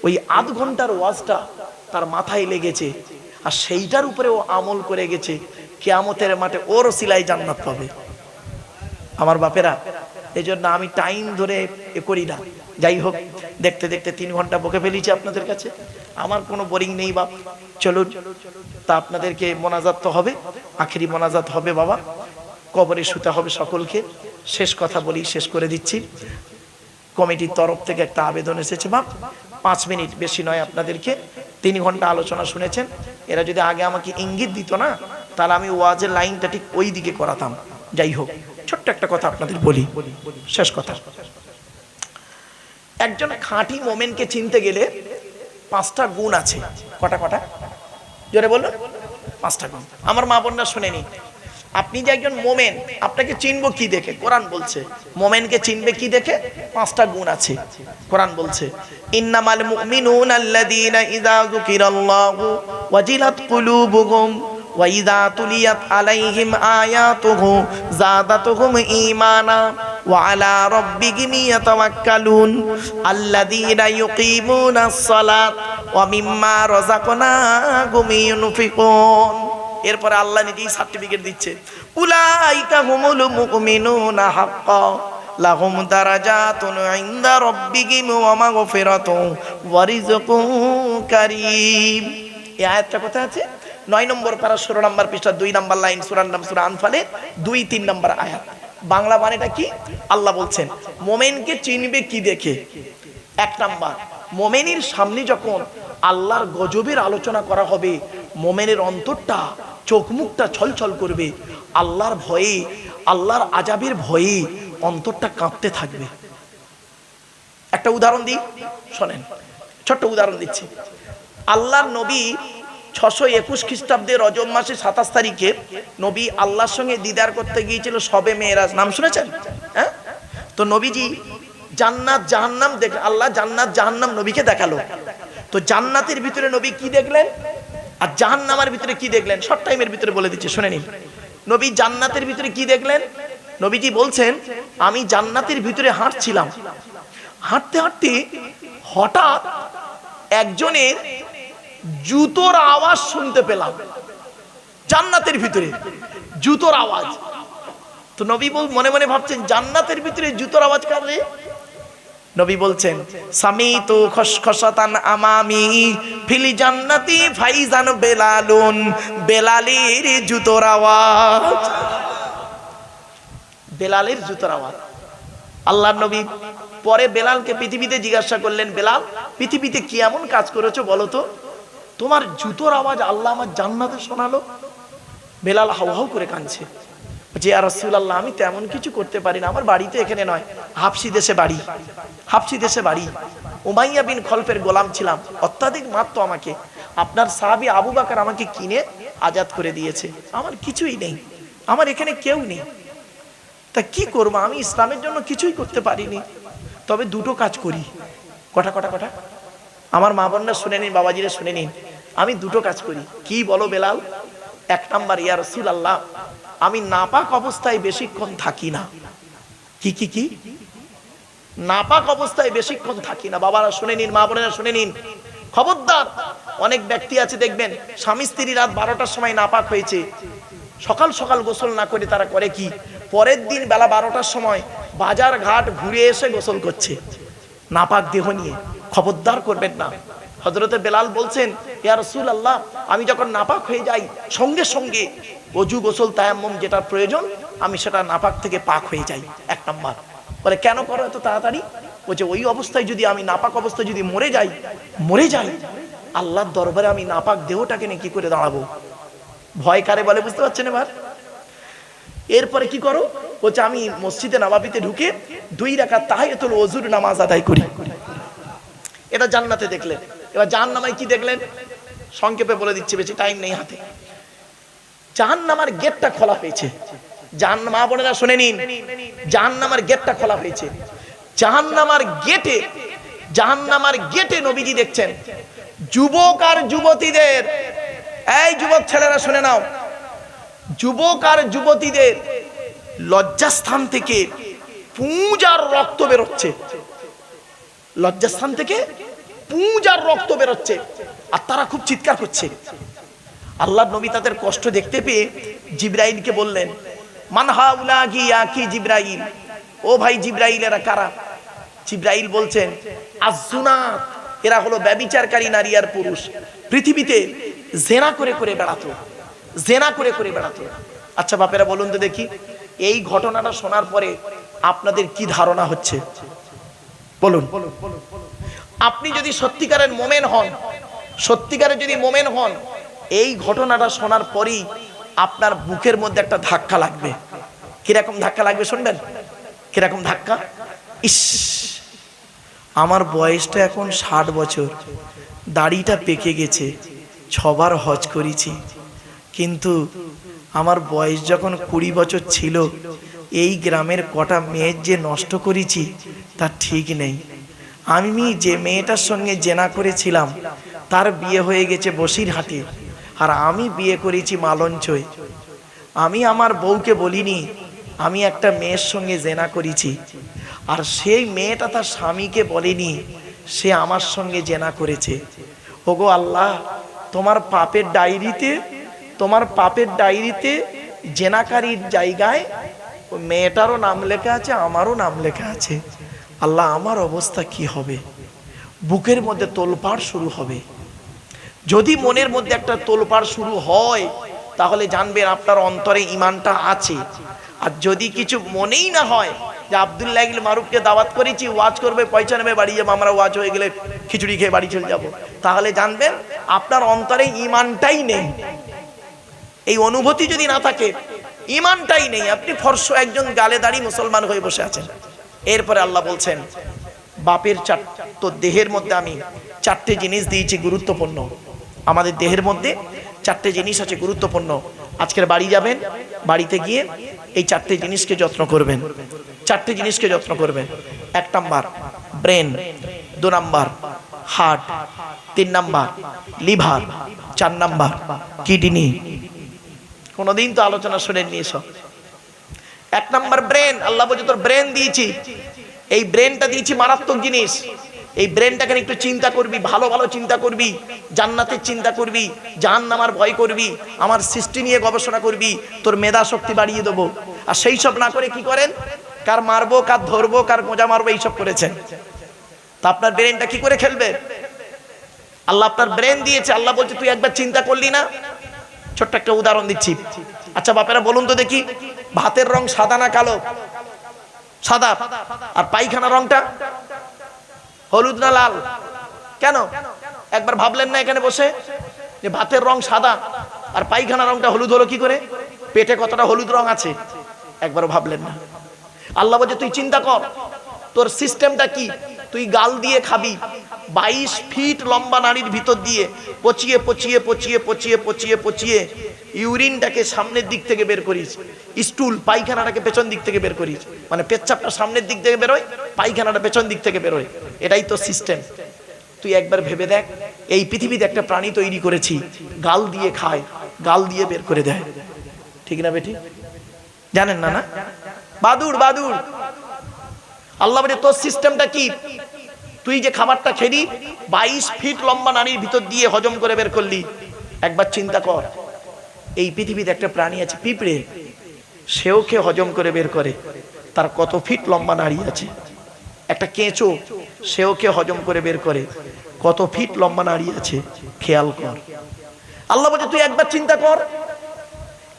ওই 1/2 ঘন্টার ওয়াজটা তার মাথায় লেগেছে, আর সেইটার উপরে ও আমল করে গেছে। কিয়ামতের মাঠে ওর সিলাই জান্নাত পাবে। আমার বাপেরা, এই জন্য আমি টাইম ধরে এ করি না। যাই হোক, দেখতে দেখতে 3 ঘন্টা বকে ফেলেছি আপনাদের কাছে, আমার কোনো বোরিং নেই বাপ। চলুন, তা আপনাদেরকে মোনাজাত তো হবে, আখেরি মোনাজাত হবে বাবা, কবরে শুতে হবে সকলকে। শেষ কথা বলি, শেষ করে দিচ্ছি। কমিটির তরফ থেকে একটা আবেদন এসেছে বাপ, 5 মিনিট, বেশি নয়। আপনাদেরকে 3 ঘন্টা আলোচনা শুনেছেন, এরা যদি আগে আমাকে ইঙ্গিত দিত না, তাহলে আমি ওয়াজের লাইনটা ঠিক ওই দিকে করাতাম। যাই হোক, ছোট্ট একটা কথা আপনাদের বলি, শেষ কথা। একজন খাঁটি মোমেনকে চিনতে গেলে 5টা গুণ আছে। কটা? জোরে বলুন। 5টা গুণ। আমার মা বোনরা শুনেনি। আপনি যে একজন মোমেন, আপনাকে চিনবো কি দেখে? কোরআন বলছে মোমেনকে চিনবে কি দেখে? 5টা গুণ আছে। কোরআন বলছে ইন্নামাল মুমিনুনা আল্লাযীনা ইযা যুকিরাল্লাহু ওয়াজিলাত কুলুবুহুম ওয়া ইযা তুলিয়াত আলাইহিম আয়াতুহু যাদাতুহুম ঈমানা ওয়া আলা রাব্বিহিম ইয়াতাওয়াক্কালুন আল্লাযীনা ইউকিমুনাস সালাত ওয়া মিম্মা রাযাকনাহুম ইউনফিকুন। এরপরে আল্লাহ নিজেই সার্টিফিকেট দিচ্ছে, উলাইকা হুমুল মুমিনুনা হাক্কান লাহুম দারাজাতুন ইনদা রাব্বিহিম ওয়া মাগফিরাতুন ওয়া রিজকুন কারীম। এই আয়াতটা কোথায় আছে? 9 নম্বর পারা 16 নম্বর পৃষ্ঠা 2 নম্বর লাইন, সূরার নাম সূরা আনফালে 2-3 নম্বর আয়াত। বাংলা মানেটা কি? আল্লাহ বলছেন মোমেনকে চিনবে কি দেখে? 1 নাম্বার, মোমেনের সামনে যখন আল্লাহর গজবের আলোচনা করা হবে, মোমেনের অন্তরটা, চোখ মুখটা ছলছল করবে, আল্লাহর ভয়ে, আল্লাহর আযাবের ভয়ে অন্তরটা কাঁপতে থাকবে। একটা উদাহরণ দিই, শোনেন, ছোট্ট উদাহরণ দিচ্ছি। আল্লাহর নবী 621 খ্রিস্টাব্দে রজব মাসে 27 তারিখে নবী আল্লাহর সঙ্গে দিদার করতে গিয়েছিল শবে মেরাজ। নাম শুনেছেন? হ্যাঁ। তো নবীজি জান্নাত জাহান্নাম দেখে, আল্লাহ জান্নাত জাহান্নাম নবীকে দেখালো। তো জান্নাতের ভিতরে নবী কি দেখলেন আর জাহান্নামের ভিতরে কি দেখলেন, শর্ট টাইমের ভিতরে বলে দিচ্ছি, শুনে নিন। নবী জান্নাতের ভিতরে কি দেখলেন? নবীজি বলছেন, আমি জান্নাতের ভিতরে হাঁটছিলাম, হাঁটতে হাঁটতে হঠাৎ একজনের জুতোর আওয়াজ শুনতে পেলাম। জান্নাতের ভিতরে জুতোর আওয়াজ। তো নবী মনে মনে ভাবছেন জান্নাতের ভিতরে জুতোর আওয়াজ কার রে? নবী বলছেন সামিতু খসখসাতান আমামি ফিল জান্নাতি ফাইজান বেলালুন, বেলালের জুতোর আওয়াজ, বেলালের জুতোর আওয়াজ। আল্লাহর নবী পরে বেলালকে পৃথিবীতে জিজ্ঞাসা করলেন, বেলাল পৃথিবীতে কি এমন কাজ করেছো বলো তো, তোমার জুতোর আওয়াজ আল্লাহ আমার জান্নাতে শোনালো? বেলাল হাউ হাউ করে কাঁদছে, যে ইয়া রাসূলুল্লাহ আমি তেমন কিছু করতে পারি না, আমার বাড়িতে এখানে নয়, হাবশি দেশে বাড়ি, হাবশি দেশে বাড়ি, উমাইয়া বিন খলফের গোলাম ছিলাম, অত্যাধিক মারতো আমাকে, আপনার সাহাবী আবু বকর আমাকে কিনে আজাদ করে দিয়েছে, আমার কিছুই নেই, আমার এখানে কেউ নেই, তা কি করবো, আমি ইসলামের জন্য কিছুই করতে পারিনি, তবে দুটো কাজ করি। কটা কটা কটা? আমার মা বোনরা শুনে নিন, বাবাজিরা শুনে নিন, আমি দুটো কাজ করি। কি বলো বেলাল? এক নাম্বার, ইয়া রাসূলুল্লাহ আমি নাপাক অবস্থায় বেশিক্ষণ থাকি না। কি কি কি? নাপাক অবস্থায় বেশিক্ষণ থাকি না। বাবারা শুনে নিন, মা বোনেরা শুনে নিন, খবরদার। অনেক ব্যক্তি আছে দেখবেন স্বামী স্ত্রী রাত 12টার সময় নাপাক হয়েছে, সকাল সকাল গোসল না করে তারা করে কি, পরের দিন বেলা 12টার সময় বাজার ঘাট ঘুরে এসে গোসল করছে নাপাক দেহ নিয়ে। খবরদার করবেন না। হযরতে বেলাল বলছেন, ইয়া রাসূলুল্লাহ আমি যখন নাপাক হয়ে যাই সঙ্গে সঙ্গে ওযু গোসল তায়াম্মুম যেটা প্রয়োজন আমি সেটা নাপাক থেকে পাক হয়ে যাই। এক নাম্বার। বলে কেন করো এত তাড়াতাড়ি? বলছে ওই অবস্থায় যদি আমি নাপাক অবস্থায় যদি মরে যাই আল্লাহর দরবারে আমি নাপাক দেহটাকে নিয়ে কি করে দাঁড়াবো? ভয় কারে বলে বুঝতে পারছেন এবার? এরপরে কি করো? বলছে আমি মসজিদে নববীতে ঢুকে 2 রাকাত তাহিয়াতুল ওযুর নামাজ আদায় করি। এটা জান্নাতে দেখলেন। এবার জাহান্নামায় কি দেখলেন? সংক্ষেপে বলে দিচ্ছি, বেশি টাইম নেই হাতে। জাহান্নামের গেটটা খোলা হয়েছে। মা বোনেরা শুনে নিন, জাহান্নামের গেটটা খোলা হয়েছে। জাহান্নামের গেটে নবীজি দেখছেন যুবক আর যুবতীদের, এই যুবক ছেলেরা শুনে নাও, যুবক আর যুবতীদের লজ্জাস্থান থেকে পুঁজ আর রক্ত বেরোচ্ছে, লজ্জাস্থান থেকে পুঁজ আর রক্ত বেরোচ্ছে, আর তারা খুব চিৎকার করছে। আল্লাহর নবী তাদের কষ্ট দেখতে পেয়ে জিবরাইলকে বললেন, মান হাউলাকি ইয়া কি জিবরাইল, ও ভাই জিবরাইল এরা কারা? জিবরাইল বলছেন আযুনাত, এরা হলো ব্যভিচারকারী নারী আর পুরুষ, পৃথিবীতে জেনা করে করে বেড়াতো, জেনা করে করে বেড়াতো। আচ্ছা বাপেরা বলুন তো দেখি, এই ঘটনাটা শোনার পরে আপনাদের কি ধারণা হচ্ছে বলুন? আপনি যদি সত্যিকারের মোমেন হন, সত্যিকারের যদি মোমেন হন, এই ঘটনাটা শোনার পরেই আপনার বুকের মধ্যে একটা ধাক্কা লাগবে। কিরকম ধাক্কা লাগবে শুনবেন? কিরকম ধাক্কা? ইস, আমার বয়সটা এখন 60 বছর, দাড়িটা পেকে গেছে, 6 বার হজ করেছি, কিন্তু আমার বয়স যখন 20 বছর ছিল এই গ্রামের কটা মেয়ের যে নষ্ট করেছি তা ঠিক নেই। আমি যে মেয়েটার সঙ্গে জেনা করেছিলাম তার বিয়ে হয়ে গেছে বসিরহাটে, আর আমি বিয়ে করেছি মালঞ্চয়। আমি আমার বউকে বলিনি আমি একটা মেয়ের সঙ্গে জেনা করেছি, আর সেই মেয়েটা তার স্বামীকে বলেনি সে আমার সঙ্গে জেনা করেছে। ওগো আল্লাহ, তোমার পাপের ডায়েরিতে জেনাকারীর জায়গায় ওই মেয়েটারও নাম লেখা আছে, আমারও নাম লেখা আছে। আল্লাহ, আমার অবস্থা কি হবে? বুকের মধ্যে তোলপাড় শুরু হবে। যদি মনের মধ্যে একটা তোলপাড় শুরু হয় তাহলে জানবেন আপনার অন্তরে ঈমানটা আছে। আর যদি কিছু মনেই না হয় যে আব্দুল্লাহ ইবনে মারুফকে দাওয়াত করেছি, ওয়াজ করবে, পয়সা নেবে, বাড়ি যাবো, আমরা ওয়াজ হয়ে গেলে খিচুড়ি খেয়ে বাড়ি চলে যাব, তাহলে জানবেন আপনার অন্তরে ঈমানটাই নেই। এই অনুভূতি যদি না থাকে, ঈমানটাই নেই, আপনি ফর্স একজন গালে দাড়ি মুসলমান হয়ে বসে আছেন। এরপরে আল্লাহ বলছেন, বাপের তো দেহের মধ্যে আমি 4টে জিনিস দিয়েছি গুরুত্বপূর্ণ। আমাদের দেহের মধ্যে 4টে জিনিস আছে গুরুত্বপূর্ণ। আজকের বাড়ি যাবেন, বাড়িতে গিয়ে এই 4টে জিনিসকে যত্ন করবেন। 4টে জিনিসকে যত্ন করবেন। 1 number brain, 2 number heart, 3 number liver, 4 number kidney. কোনদিন তো আলোচনা শুনেননি এসব। 1 নাম্বার ব্রেন। আল্লাহ বলছে তোর ব্রেন দিয়েছি, এই ব্রেনটা দিয়েছি মারাত্মক জিনিস। এই ব্রেনটাকে একটু চিন্তা করবি, ভালো ভালো চিন্তা করবি, জান্নাতের চিন্তা করবি, জাহান্নামের ভয় করবি, আমার সৃষ্টি নিয়ে গবেষণা করবি, তোর মেধা শক্তি বাড়িয়ে দেবো। আর সেই সব না করে কি করেন, কার মারবো, কার ধরবো, কার গোঁজা মারবো, এইসব করেছেন। তা আপনার ব্রেনটা কি করে খেলবে? আল্লাহ আপনার ব্রেন দিয়েছে, আল্লাহ বলছে তুই একবার চিন্তা করলি না। ছোট্ট একটা উদাহরণ দিচ্ছি। আচ্ছা বাপেরা বলুন তো দেখি, ভাতের রং সাদা না কালো? সাদা। আর পায়খানা রংটা হলুদ না লাল? কেন? একবার ভাবলেন না এখানে বসে যে ভাতের রং সাদা আর পায়খানা রংটা হলুদ হলো কি করে? পেটে কতটা হলুদ রং আছে একবারও ভাবলেন না? আল্লাহ বলছে তুই চিন্তা কর, তোর সিস্টেমটা কি? তুই গাল দিয়ে খাবি, 22 ফিট লম্বা নারীর ভিতর দিয়ে পচিয়ে পচিয়ে পচিয়ে পচিয়ে পচিয়ে পচিয়ে ইউরিনটাকে সামনের দিক থেকে বের করিস, স্টুল পায়খানাটাকে পেছন দিক থেকে বের করিস, মানে পেচ্ছাপটা সামনের দিক থেকে বেরোয়, পায়খানাটা পেছন দিক থেকে বেরোয়। এটাই তো সিস্টেম। তুই একবার ভেবে দেখ, এই পৃথিবীতে একটা প্রাণী তৈরি করেছি, গাল দিয়ে খায়, গাল দিয়ে বের করে দেয়, ঠিক না বেটি? জানেন না? না বাদুড়, বাদুড়। আল্লাহ বলে তোর সিস্টেমটা কি? তুই যে খাবারটা খেলি 22 ফিট লম্বা নারীর ভিতর দিয়ে হজম করে বের করলি। একবার চিন্তা কর, এই পৃথিবীতে একটা প্রাণী আছে পিঁপড়ে, সেও খেয়ে হজম করে বের করে, তার কত ফিট লম্বা নারী আছে। একটা কেঁচো, সেও খেয়ে হজম করে বের করে, কত ফিট লম্বা নারী আছে, খেয়াল কর। আল্লাহ বলছে তুই একবার চিন্তা কর,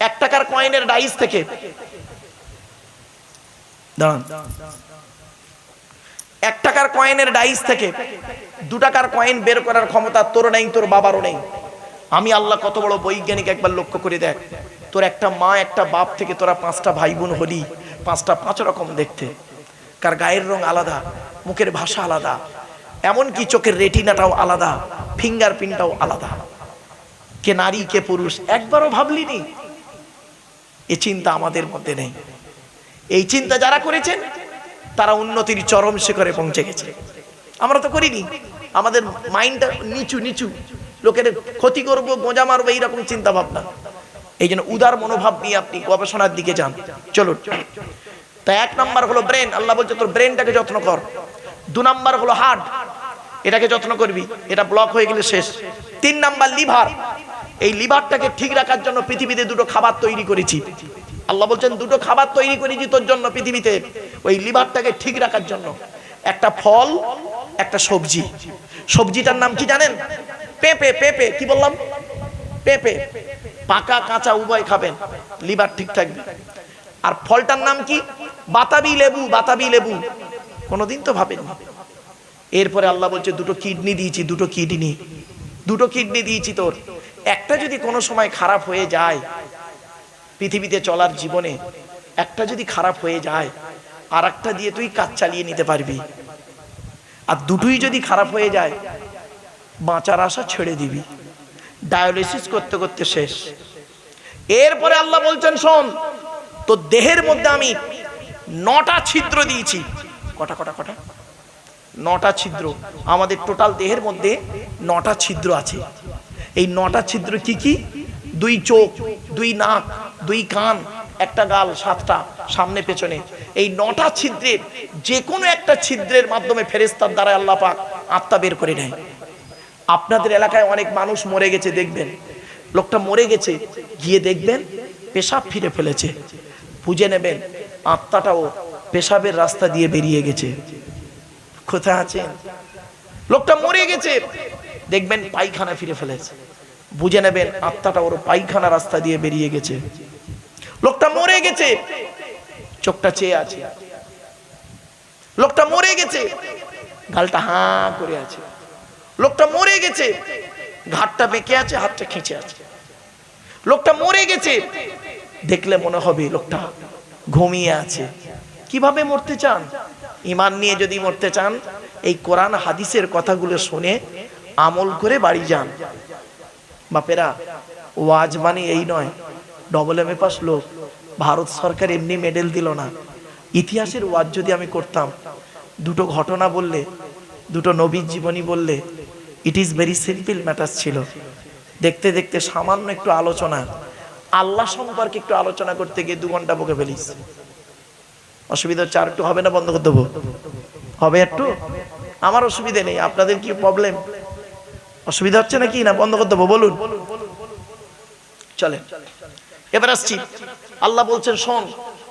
1 টাকার কয়েনের ডাইস থেকে, দাঁড়ান, 1 টাকার কয়েনের ডাইস থেকে 2 টাকার কয়েন বের করার ক্ষমতা তোর নেই, তোর বাবারও নেই। আমি আল্লাহ কত বড় বৈজ্ঞানিক, একবার লক্ষ্য করে দেখ। তোর একটা মা একটা বাপ থেকে তোরা 5টা ভাই বোন হলি, 5টা 5 রকম দেখতে, কার গায়ের রং আলাদা, মুখের ভাষা আলাদা, এমনকি চোখের রেটিনাটাও আলাদা, ফিঙ্গারপ্রিন্টটাও আলাদা, কে নারী কে পুরুষ একবারও ভাবলিনি? এই চিন্তা আমাদের মধ্যে নেই। এই চিন্তা যারা করেছেন তারা উন্নতির চরম শিখরে পৌঁছে গেছে। আমরা তো করিনি, আমাদের মাইন্ডটা নিচু নিচু, লোকের ক্ষতি করবো, গোঁজা মারবো, এইরকম চিন্তা ভাবনা। এই জন্য উদার মনোভাব নিয়ে আপনি গবেষণার দিকে যান। চলুন, তা 1 নাম্বার হলো ব্রেন। আল্লাহ বলছে তোর ব্রেনটাকে যত্ন কর। 2 নাম্বার হলো হার্ট, এটাকে যত্ন করবি, এটা ব্লক হয়ে গেলে শেষ। 3 নাম্বার লিভার, এই লিভারটাকে ঠিক রাখার জন্য পৃথিবীতে 2টো খাবার তৈরি করেছি। আল্লাহ বলছেন 2টো খাবার তৈরি করেছি তোর জন্য পৃথিবীতে, ওই লিভারটাকে ঠিক রাখার জন্য। একটা ফল, একটা সবজি। সবজিটার নাম কি জানেন? পেঁপে। পেঁপে কি বললাম? পেঁপে। পাকা কাঁচা উভয় খাবেন, লিভার ঠিক থাকবে। আর ফলটার নাম কি? বাতাবি লেবু। বাতাবি লেবু কোনোদিন তো ভাবেন। এরপরে আল্লাহ বলছে 2টো কিডনি দিয়েছি, 2টো কিডনি, 2টো কিডনি দিয়েছি তোর। একটা যদি কোনো সময় খারাপ হয়ে যায়, পৃথিবীতে চলার জীবনে একটা যদি খারাপ হয়ে যায়, আর একটা দিয়ে তুই কাজ চালিয়ে নিতে পারবি। আর 2টোই যদি খারাপ হয়ে যায়, বাঁচার আশা ছেড়ে দিবি, ডায়ালিসিস করতে করতে শেষ। এরপরে আল্লাহ বলছেন শোন, তোর দেহের মধ্যে আমি 9টা ছিদ্র দিয়েছি। কটা কটা কটা? 9টা ছিদ্র। আমাদের টোটাল দেহের মধ্যে 9টা ছিদ্র আছে। এই 9টা ছিদ্র কি কি? 2 চোখ, 2 নাক, 2 কান, একটা গাল, 7টা সামনে পেছনে। এই 9টা ছিদ্রের যে কোনো একটা ছিদ্রের মাধ্যমে ফেরেশতার দ্বারা আল্লাহ পাক আত্মা বের করে নেয়। আপনাদের এলাকায় অনেক মানুষ মরে গেছে, দেখবেন লোকটা মরে গেছে, গিয়ে দেখবেন পেশাব ফিরে ফেলেছে, বুঝে নেবেন আত্মাটাও পেশাবের রাস্তা দিয়ে বেরিয়ে গেছে। কোথায় আছেন? লোকটা মরে গেছে, দেখবেন পায়খানা ফিরে ফেলেছে, বুঝে নেবেন আত্মাটা ওর পায়খানা রাস্তা দিয়ে বেরিয়ে গেছে। লোকটা মরে গেছে, চোখটা চেয়ে আছে। লোকটা মরে গেছে, গালটা হাঁ করে আছে। লোকটা মরে গেছে, ঘাটটা বেঁকে আছে, হাতটা খেঁচে আছে। লোকটা মরে গেছে, দেখলে মনে হবে লোকটা ঘুমিয়ে আছে। কিভাবে মরতে চান? ঈমান নিয়ে যদি মরতে চান, এই কোরআন হাদিসের কথাগুলো শুনে আমল করে বাড়ি যান। বাপেরা, ওয়াজ মানে এই নয় AA পাস লোক, ভারত সরকার এমনি মেডেল দিল না। ইতিহাসের ওয়াজ যদি আমি করতাম, 2টো ঘটনা বললে, 2টো নবীর জীবনী বললে, it is very simple matter ছিল। দেখতে দেখতে সামান্য একটু আলোচনা, আল্লাহ সম্পর্কে একটু আলোচনা করতে গিয়ে 2 ঘন্টা বকে ফেলিস। অসুবিধা হচ্ছে? আর একটু হবে না? বন্ধ করে দেবো? হবে একটু? আমার অসুবিধা নেই, আপনাদের কি প্রবলেম? অসুবিধা হচ্ছে নাকি না বন্ধ করতে দেবো বলুন? চলেন এবার আসছি। আল্লাহ বলছেন শোন,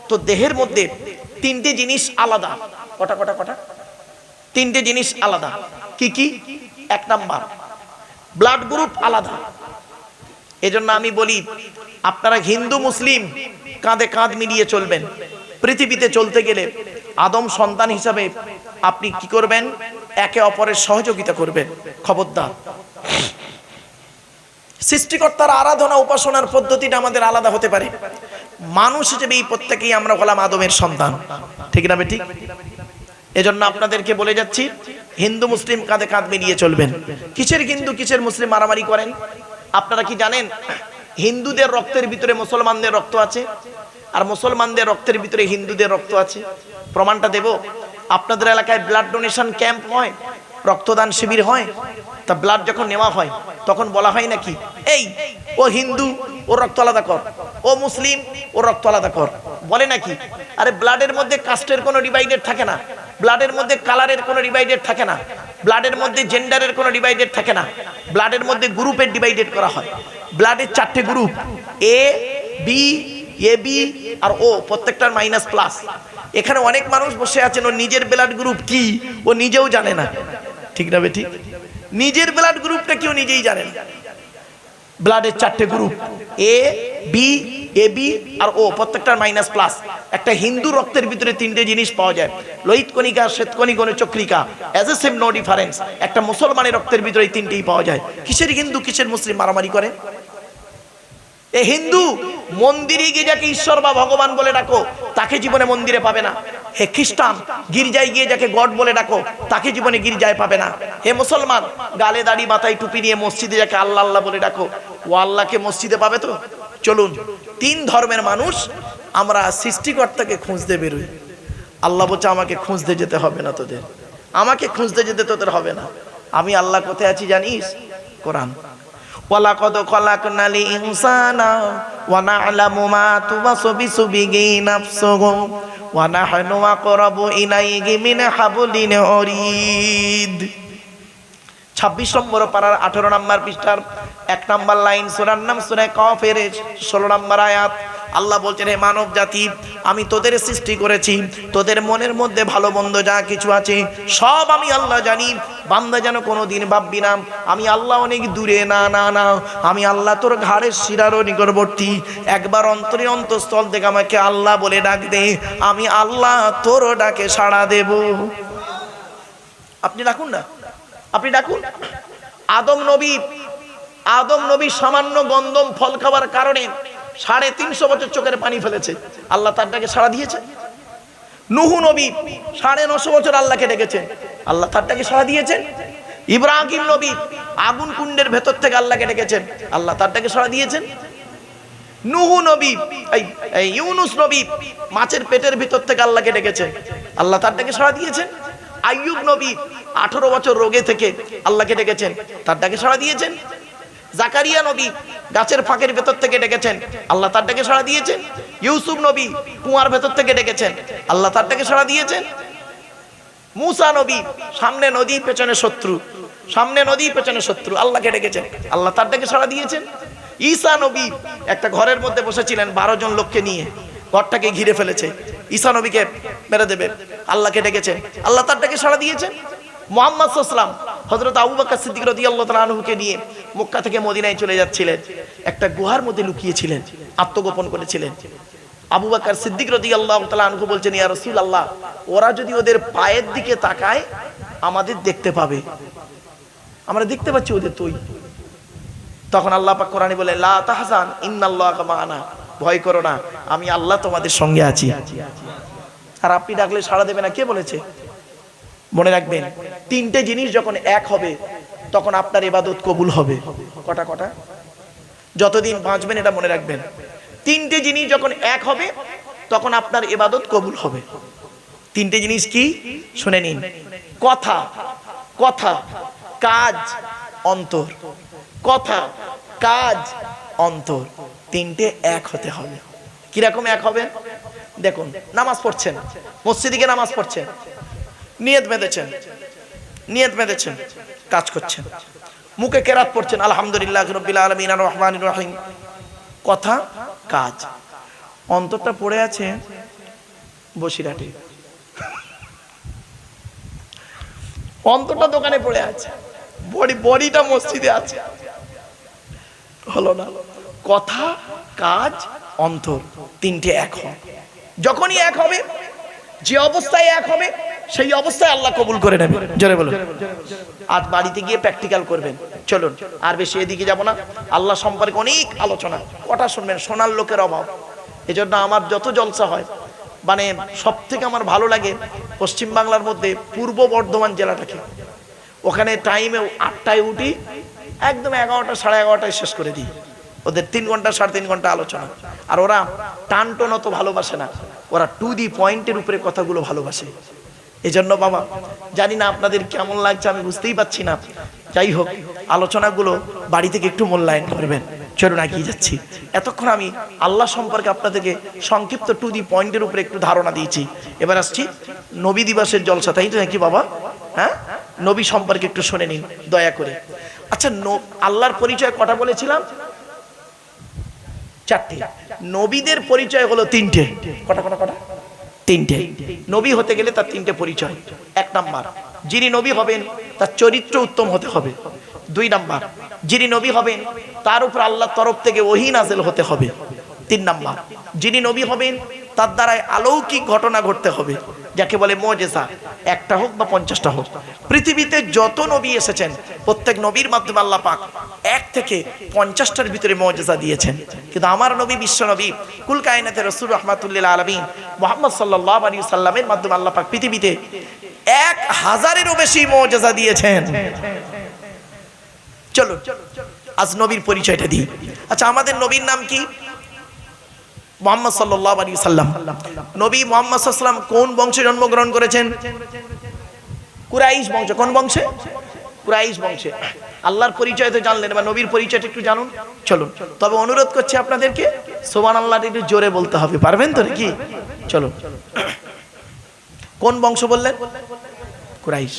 তো দেহের মধ্যে তিনটে জিনিস আলাদা। কটা কটা কটা? তিনটে জিনিস আলাদা। কি কি? এক নাম্বার, ব্লাড গ্রুপ আলাদা। এজন্য আমি বলি আপনারা হিন্দু মুসলিম কাঁধে কাঁধ মিলিয়ে চলবেন। পৃথিবীতে চলতে গেলে আদম সন্তান হিসাবে আপনি কি করবেন? একে অপরের সহযোগিতা করবেন। খবরদার, সৃষ্টিকর্তার আরাধনা উপাসনার পদ্ধতিটা আমাদের আলাদা হতে পারে। মানুষ হিসেবে এই প্রত্যেকেই আমরা হলাম আদমের সন্তান, ঠিক না বেটি? এজন্য আপনাদেরকে বলে যাচ্ছি হিন্দু মুসলিম কাঁধে কাঁধ মিলিয়ে চলবেন। কিসের হিন্দু কিসের মুসলিম মারামারি করেন? আপনারা কি জানেন হিন্দুদের রক্তের ভিতরে মুসলমানদের রক্ত আছে, আর মুসলমানদের রক্তের ভিতরে হিন্দুদের রক্ত আছে? প্রমাণটা দেব। আপনাদের এলাকায় ব্লাড ডোনেশন ক্যাম্প হয়, রক্তদান শিবির হয়, তা ব্লাড যখন নেওয়া হয় তখন বলা হয় নাকি এই ও হিন্দু ওর রক্ত আলাদা কর, ও মুসলিম ওর রক্ত আলাদা কর, বলে নাকি? আরে ব্লাডের মধ্যে কাস্টের কোনো ডিভাইডেড থাকে না, ব্লাডের মধ্যে কালারের কোনো ডিভাইডেড থাকে না, ব্লাডের মধ্যে জেন্ডারের কোনো ডিভাইডেড থাকে না, ব্লাডের মধ্যে গ্রুপের ডিভাইডেড করা হয়। ব্লাডের 4টে group, A B, A B আর ও, প্রত্যেকটার মাইনাস প্লাস। এখানে অনেক মানুষ বসে আছেন ও নিজের ব্লাড গ্রুপ কি ও নিজেও জানে না, ঠিক না বেঠিক? নিজের ব্লাড গ্রুপটা কেউ নিজেই জানে না। ব্লাডের 4টে group, A B, A B আর ও, প্রত্যেকটার মাইনাস প্লাস। একটা হিন্দু রক্তের ভিতরে 3টে জিনিস পাওয়া যায়, লোহিত কণিকা, শ্বেতকণিকা, চক্রিকা, as a same no difference. একটা মুসলমানের রক্তের ভিতরে এই 3টেই পাওয়া যায়। কিসের হিন্দু কিসের মুসলিম মারামারি করে? এ হিন্দু মন্দিরে গিয়ে যাকে ঈশ্বর বা ভগবান বলে ডাকো তাকে জীবনে মন্দিরে পাবে না। হে খ্রিস্টান গির্জায় গিয়ে যাকে গড বলে ডাকো তাকে জীবনে গির্জায় পাবে না। হে মুসলমান গালে দাড়ি মাথায় টুপি নিয়ে মসজিদে যাকে আল্লাহ আল্লাহ বলে ডাকো ও আল্লাহকে মসজিদে পাবে তো? চলুন 3 ধর্মের মানুষ আমরা সৃষ্টিকর্তাকে খুঁজতে বেরোই। আল্লাহ বলছে আমাকে খুঁজতে যেতে হবে না তোদের, আমাকে খুঁজতে যেতে তোদের হবে না। আমি আল্লাহ কোথায় আছি জানিস? কোরআন, ওয়ালাকাদ খলাকনাল ইনসানা ওয়া না'লামু মা তুওয়াসবিসু বিহি নাফসুহু ওয়া নাহনু আকরাবু ইলাইহি মিন হাবলিন ওয়ারিদ। 26 নম্বর পারার 18 নম্বর পৃষ্ঠার 1 নম্বর লাইন, সূরার নাম সূরা কাফের 16 নম্বর আয়াত। আল্লাহ বলছেন হে মানব জাতি আমি তোদের সৃষ্টি করেছি, তোদের মনের মধ্যে ভালো মন্দ যা কিছু আছে সব আমি আল্লাহ জানি। বান্দা যেন কোনোদিন ভাববি না আমি আল্লাহ অনেক দূরে, না না না, আমি আল্লাহ তোর ঘাড়ের শিরারও নিকটবর্তী। একবার অন্তরে অন্তঃস্থল থেকে আমাকে আল্লাহ বলে ডাক দে, আমি আল্লাহ তোর ডাকে সাড়া দেব। আপনি ডাকুন না, আপনি ডাকুন। আদম নবী সামান্য গন্ধম ফল খাওয়ার কারণে 350 বছর চোখের পানি ফেলেছে, আল্লাহ তার ডাকে সাড়া দিয়েছে। নূহ নবী 950 বছর আল্লাহকে ডেকেছেন, আল্লাহ তার ডাকে সাড়া দিয়েছেন। ইব্রাহিম নবী আগুন কুণ্ডের ভেতর থেকে আল্লাহকে ডেকেছেন, আল্লাহ তার ডাকে সাড়া দিয়েছেন। নূহ নবী ইউনুস নবী মাছের পেটের ভিতর থেকে আল্লাহকে ডেকেছেন, আল্লাহ তার ডাকে সাড়া দিয়েছেন। আইয়ুব নবী 18 বছর রোগে থেকে আল্লাহকে ডেকেছেন, তার ডাকে সাড়া দিয়েছেন। জাকারিয়া নবী গাছের ফাঁকের ভেতর থেকে ডেকেছেন, আল্লাহ তার ডাকে সাড়া দিয়েছেন। ইউসুফ নবী কুয়ার ভেতর থেকে ডেকেছেন, আল্লাহ তার ডাকে সাড়া দিয়েছেন। মুসা নবী সামনে নদী পেছনে শত্রু, সামনে নদী পেছনে শত্রু, আল্লাহকে ডেকেছেন, আল্লাহ তার ডাকে সাড়া দিয়েছেন। ঈসা নবী একটা ঘরের মধ্যে বসেছিলেন 12 জন লোককে নিয়ে, ঘরটাকে ঘিরে ফেলেছে, ঈসা নবীকে মেরে দেবে, আল্লাহকে ডেকেছেন, আল্লাহ তার ডাকে সাড়া দিয়েছেন। মুহাম্মদ সাল্লাল্লাহু আলাইহি ওয়াসাল্লাম হযরত আবু বকর সিদ্দিক রাদিয়াল্লাহু তাআলা আনহুকে নিয়ে মক্কা থেকে মদিনায় চলে যাচ্ছিলেন, একটা গুহার মধ্যে লুকিয়েছিলেন, আত্মগোপন করেছিলেন। আবু বকর সিদ্দিক রাদিয়াল্লাহু তাআলা আনহু বলছেন ইয়া রাসূলুল্লাহ ওরা যদি ওদের পায়ের দিকে তাকায় আমাদের দেখতে পাবে, আমরা দেখতে পাচ্ছি ওদের তুই। তখন আল্লাহ পাক কোরআনে বলে লা তাহজান ইন্নাল্লাহা মা'ানা, ভয় করো না আমি আল্লাহ তোমাদের সঙ্গে আছি। আর আপনি ডাকলে সাড়া দেবে না কে বলেছে? মনে রাখবেন 3টে জিনিস যখন এক হবে তখন আপনার ইবাদত কবুল হবে। কটা কটা? যতদিন বাঁচবেন এটা মনে রাখবেন, 3টে জিনিস যখন এক হবে তখন আপনার ইবাদত কবুল হবে। 3টে জিনিস কি শুনে নিন, কথা, কথা, কাজ, অন্তর। কথা, কাজ, অন্তর, 3টে এক হতে হবে। কিরকম এক হবে? দেখুন নামাজ পড়ছেন, মসজিদে গিয়ে নামাজ পড়ছেন, নিয়ত বেঁধেছেন নিয়ত বেঁধেছেন, কাজ করছেন, মুখে কেরাত পড়ছেন আলহামদুলিল্লাহ রাব্বিল আলামিন আর রহমানির রহিম, কথা কাজ। অন্তরটা পড়ে আছে বসিরহাটে, অন্তরটা দোকানে পড়ে আছে, বডিটা মসজিদে আছে। হলো না। কথা কাজ অন্তর তিনটে এক হয়। যখনই এক হবে, যে অবস্থায় এক হবে সেই অবস্থায় আল্লাহ কবুল করে নেবে। জোরে বলুন। আজ বাড়িতে গিয়ে প্র্যাকটিক্যাল করবেন। চলুন, আর বেশি এদিকে যাব না। আল্লাহ সম্পর্কে অনেক আলোচনা, কটা শুনবেন, শোনার লোকের অভাব। এজন্য আমার যত জলসা হয়, মানে সব থেকে আমার ভালো লাগে পশ্চিম বাংলার মধ্যে পূর্ব বর্ধমান জেলাটাকে। ওখানে টাইমে 8টায় উঠি, একদম 11টা সাড়ে 11টায় শেষ করে দিই। ওদের 3 ঘন্টা 3.5 ঘন্টা আলোচনা। আর ওরা টান টোন অত ভালোবাসে না, ওরা টু দি পয়েন্টের উপরে কথাগুলো ভালোবাসে। এজন্য বাবা, জানি না আপনাদের কেমন লাগছে, আমি বুঝতেই পারছি না। যাই হোক, আলোচনাগুলো বাড়ি থেকে একটু মূল্যায়ন করবেন। চলুন এগিয়ে যাচ্ছি। এতক্ষণ আমি আল্লাহ সম্পর্কে আপনাদেরকে সংক্ষিপ্ত টু দি পয়েন্টের উপরে একটু ধারণা দিয়েছি। এবার আসছি নবী দিবসের জলসা, তাই তো নাকি বাবা? হ্যাঁ, নবী সম্পর্কে একটু শুনে নিন দয়া করে। আচ্ছা, আল্লাহর পরিচয় কটা বলেছিলাম? 4টে। নবীদের পরিচয় হলো 3টে। কটা কটা কটা? 3টে। নবী হতে গেলে তার 3টে পরিচয়। 1 নাম্বার, যিনি নবী হবেন তার চরিত্র উত্তম হতে হবে। 2 নাম্বার, যিনি নবী হবেন তার উপর আল্লাহর তরফ থেকে ওহী নাযিল হতে হবে। 3 নাম্বার, যিনি নবী হবেন তার দ্বারাই অলৌকিক ঘটনা ঘটতে হবে, যাকে বলে মুজিজা। 1টা হোক বা 50টা হোক। পৃথিবীতে যত নবী এসেছেন প্রত্যেক নবীর মাধ্যমে আল্লাহ পাক 1 থেকে 50টার ভিতরে মুজিজা দিয়েছেন। কিন্তু আমার নবী, বিশ্ব নবী, কুল কায়নাতের রাসূল রাহমাতুল্লিল আলামিন মুহাম্মদ সাল্লাল্লাহু আলাইহি সাল্লামের মাধ্যমে আল্লাহ পাক পৃথিবীতে 1000-এরও বেশি মুজিজা দিয়েছেন। চলো আজ নবীর পরিচয়টা দিই। আচ্ছা, আমাদের নবীর নাম কি? মুহাম্মদ সাল্লাল্লাহু আলাইহি সাল্লাম। নবী মুহাম্মদ সাল্লাল্লাহু আলাইহি সাল্লাম কোন বংশে জন্মগ্রহণ করেছেন? কুরাইশ বংশ। কোন বংশে? কুরাইশ বংশে। আল্লাহর পরিচয় তো জানলেন, এবার নবীর পরিচয়টা একটু জানুন। চলুন, তবে অনুরোধ করছি আপনাদেরকে সুবহানাল্লাহটা একটু জোরে বলতে হবে। পারবেন তো নাকি? চলুন। কোন বংশ বললেন? কুরাইশ।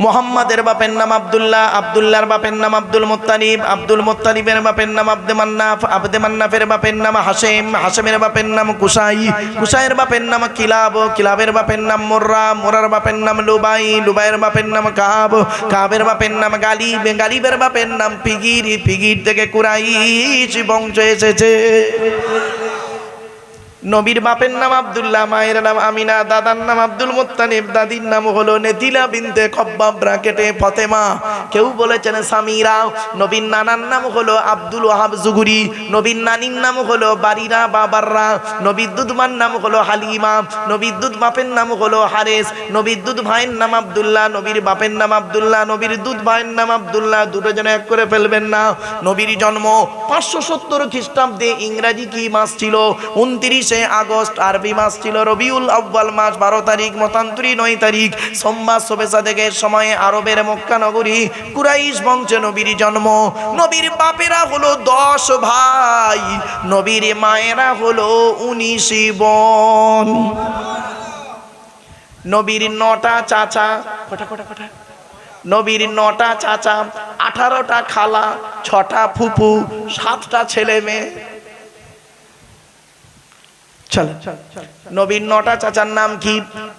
মুহাম্মাদের বাপের নাম আব্দুল্লাহ, আব্দুল্লাহর বাপের নাম আব্দুল মুত্তালিব, আব্দুল মুত্তালিবের বাপের নাম আব্দে মান্নাফ, আব্দে মান্নাফের বাপের নাম হাশেম, হাশেমের বাপের নাম কুসাই, কুসাইয়ের বাপের নাম কিলাব, কিলাবের বাপের নাম মুররা, মুরার বাপের নাম লুবাই, লুবাইয়ের বাপের নাম কাব, কাবের বাপের নাম গালিব, গালিবের বাপের নাম ফিগির, ফিগির থেকে কুরাইশ বংশ এসেছে। নবীর বাপের নাম আব্দুল্লাহ, মায়ের নাম আমিনা, দাদার নাম আব্দুল মুত্তালিব, দাদির নাম হলো নেতিলা বিনতে খব্বাব ব্রাকেটে ফাতেমা, কেউ বলেছেন সামিরা। নবীর নানার নাম হলো আব্দুল ওয়াহাব জুগুরি, নবীর নানির নাম হলো বারিরা বাবাররা, নবীর দুধমার নাম হলো হালিমা, নবীর দুধ বাপের নাম হলো হারেস, নবীর দুধ ভাইয়ের নাম আব্দুল্লাহ, নবীর বাপের নাম আব্দুল্লাহ, নবীর দুধ ভাইয়ের নাম আব্দুল্লাহ। দুটো জন এক করে ফেলবেন না। নবীর জন্ম 570 খ্রিস্টাব্দে। ইংরাজি কি মাস ছিল? 29 আগস্ট। আরবি মাস ছিল রবিউল আউয়াল মাস, 12 তারিখ, মতান্তরী 9 তারিখ, সোমবার শবে সাদেকের সময়ে আরবের মক্কা নগরী কুরাইশ বংশে নবীর জন্ম। নবীর বাপেরা হলো 10 ভাই, নবীর মায়েরা হলো 19 বোন। নবীর 9টা চাচা। কটা কটা কটা? নবীর 9টা চাচা, 18টা খালা, 6টা ফুফু, 7টা ছেলে মেয়ে। নবীর 9টা চাচার নাম কি?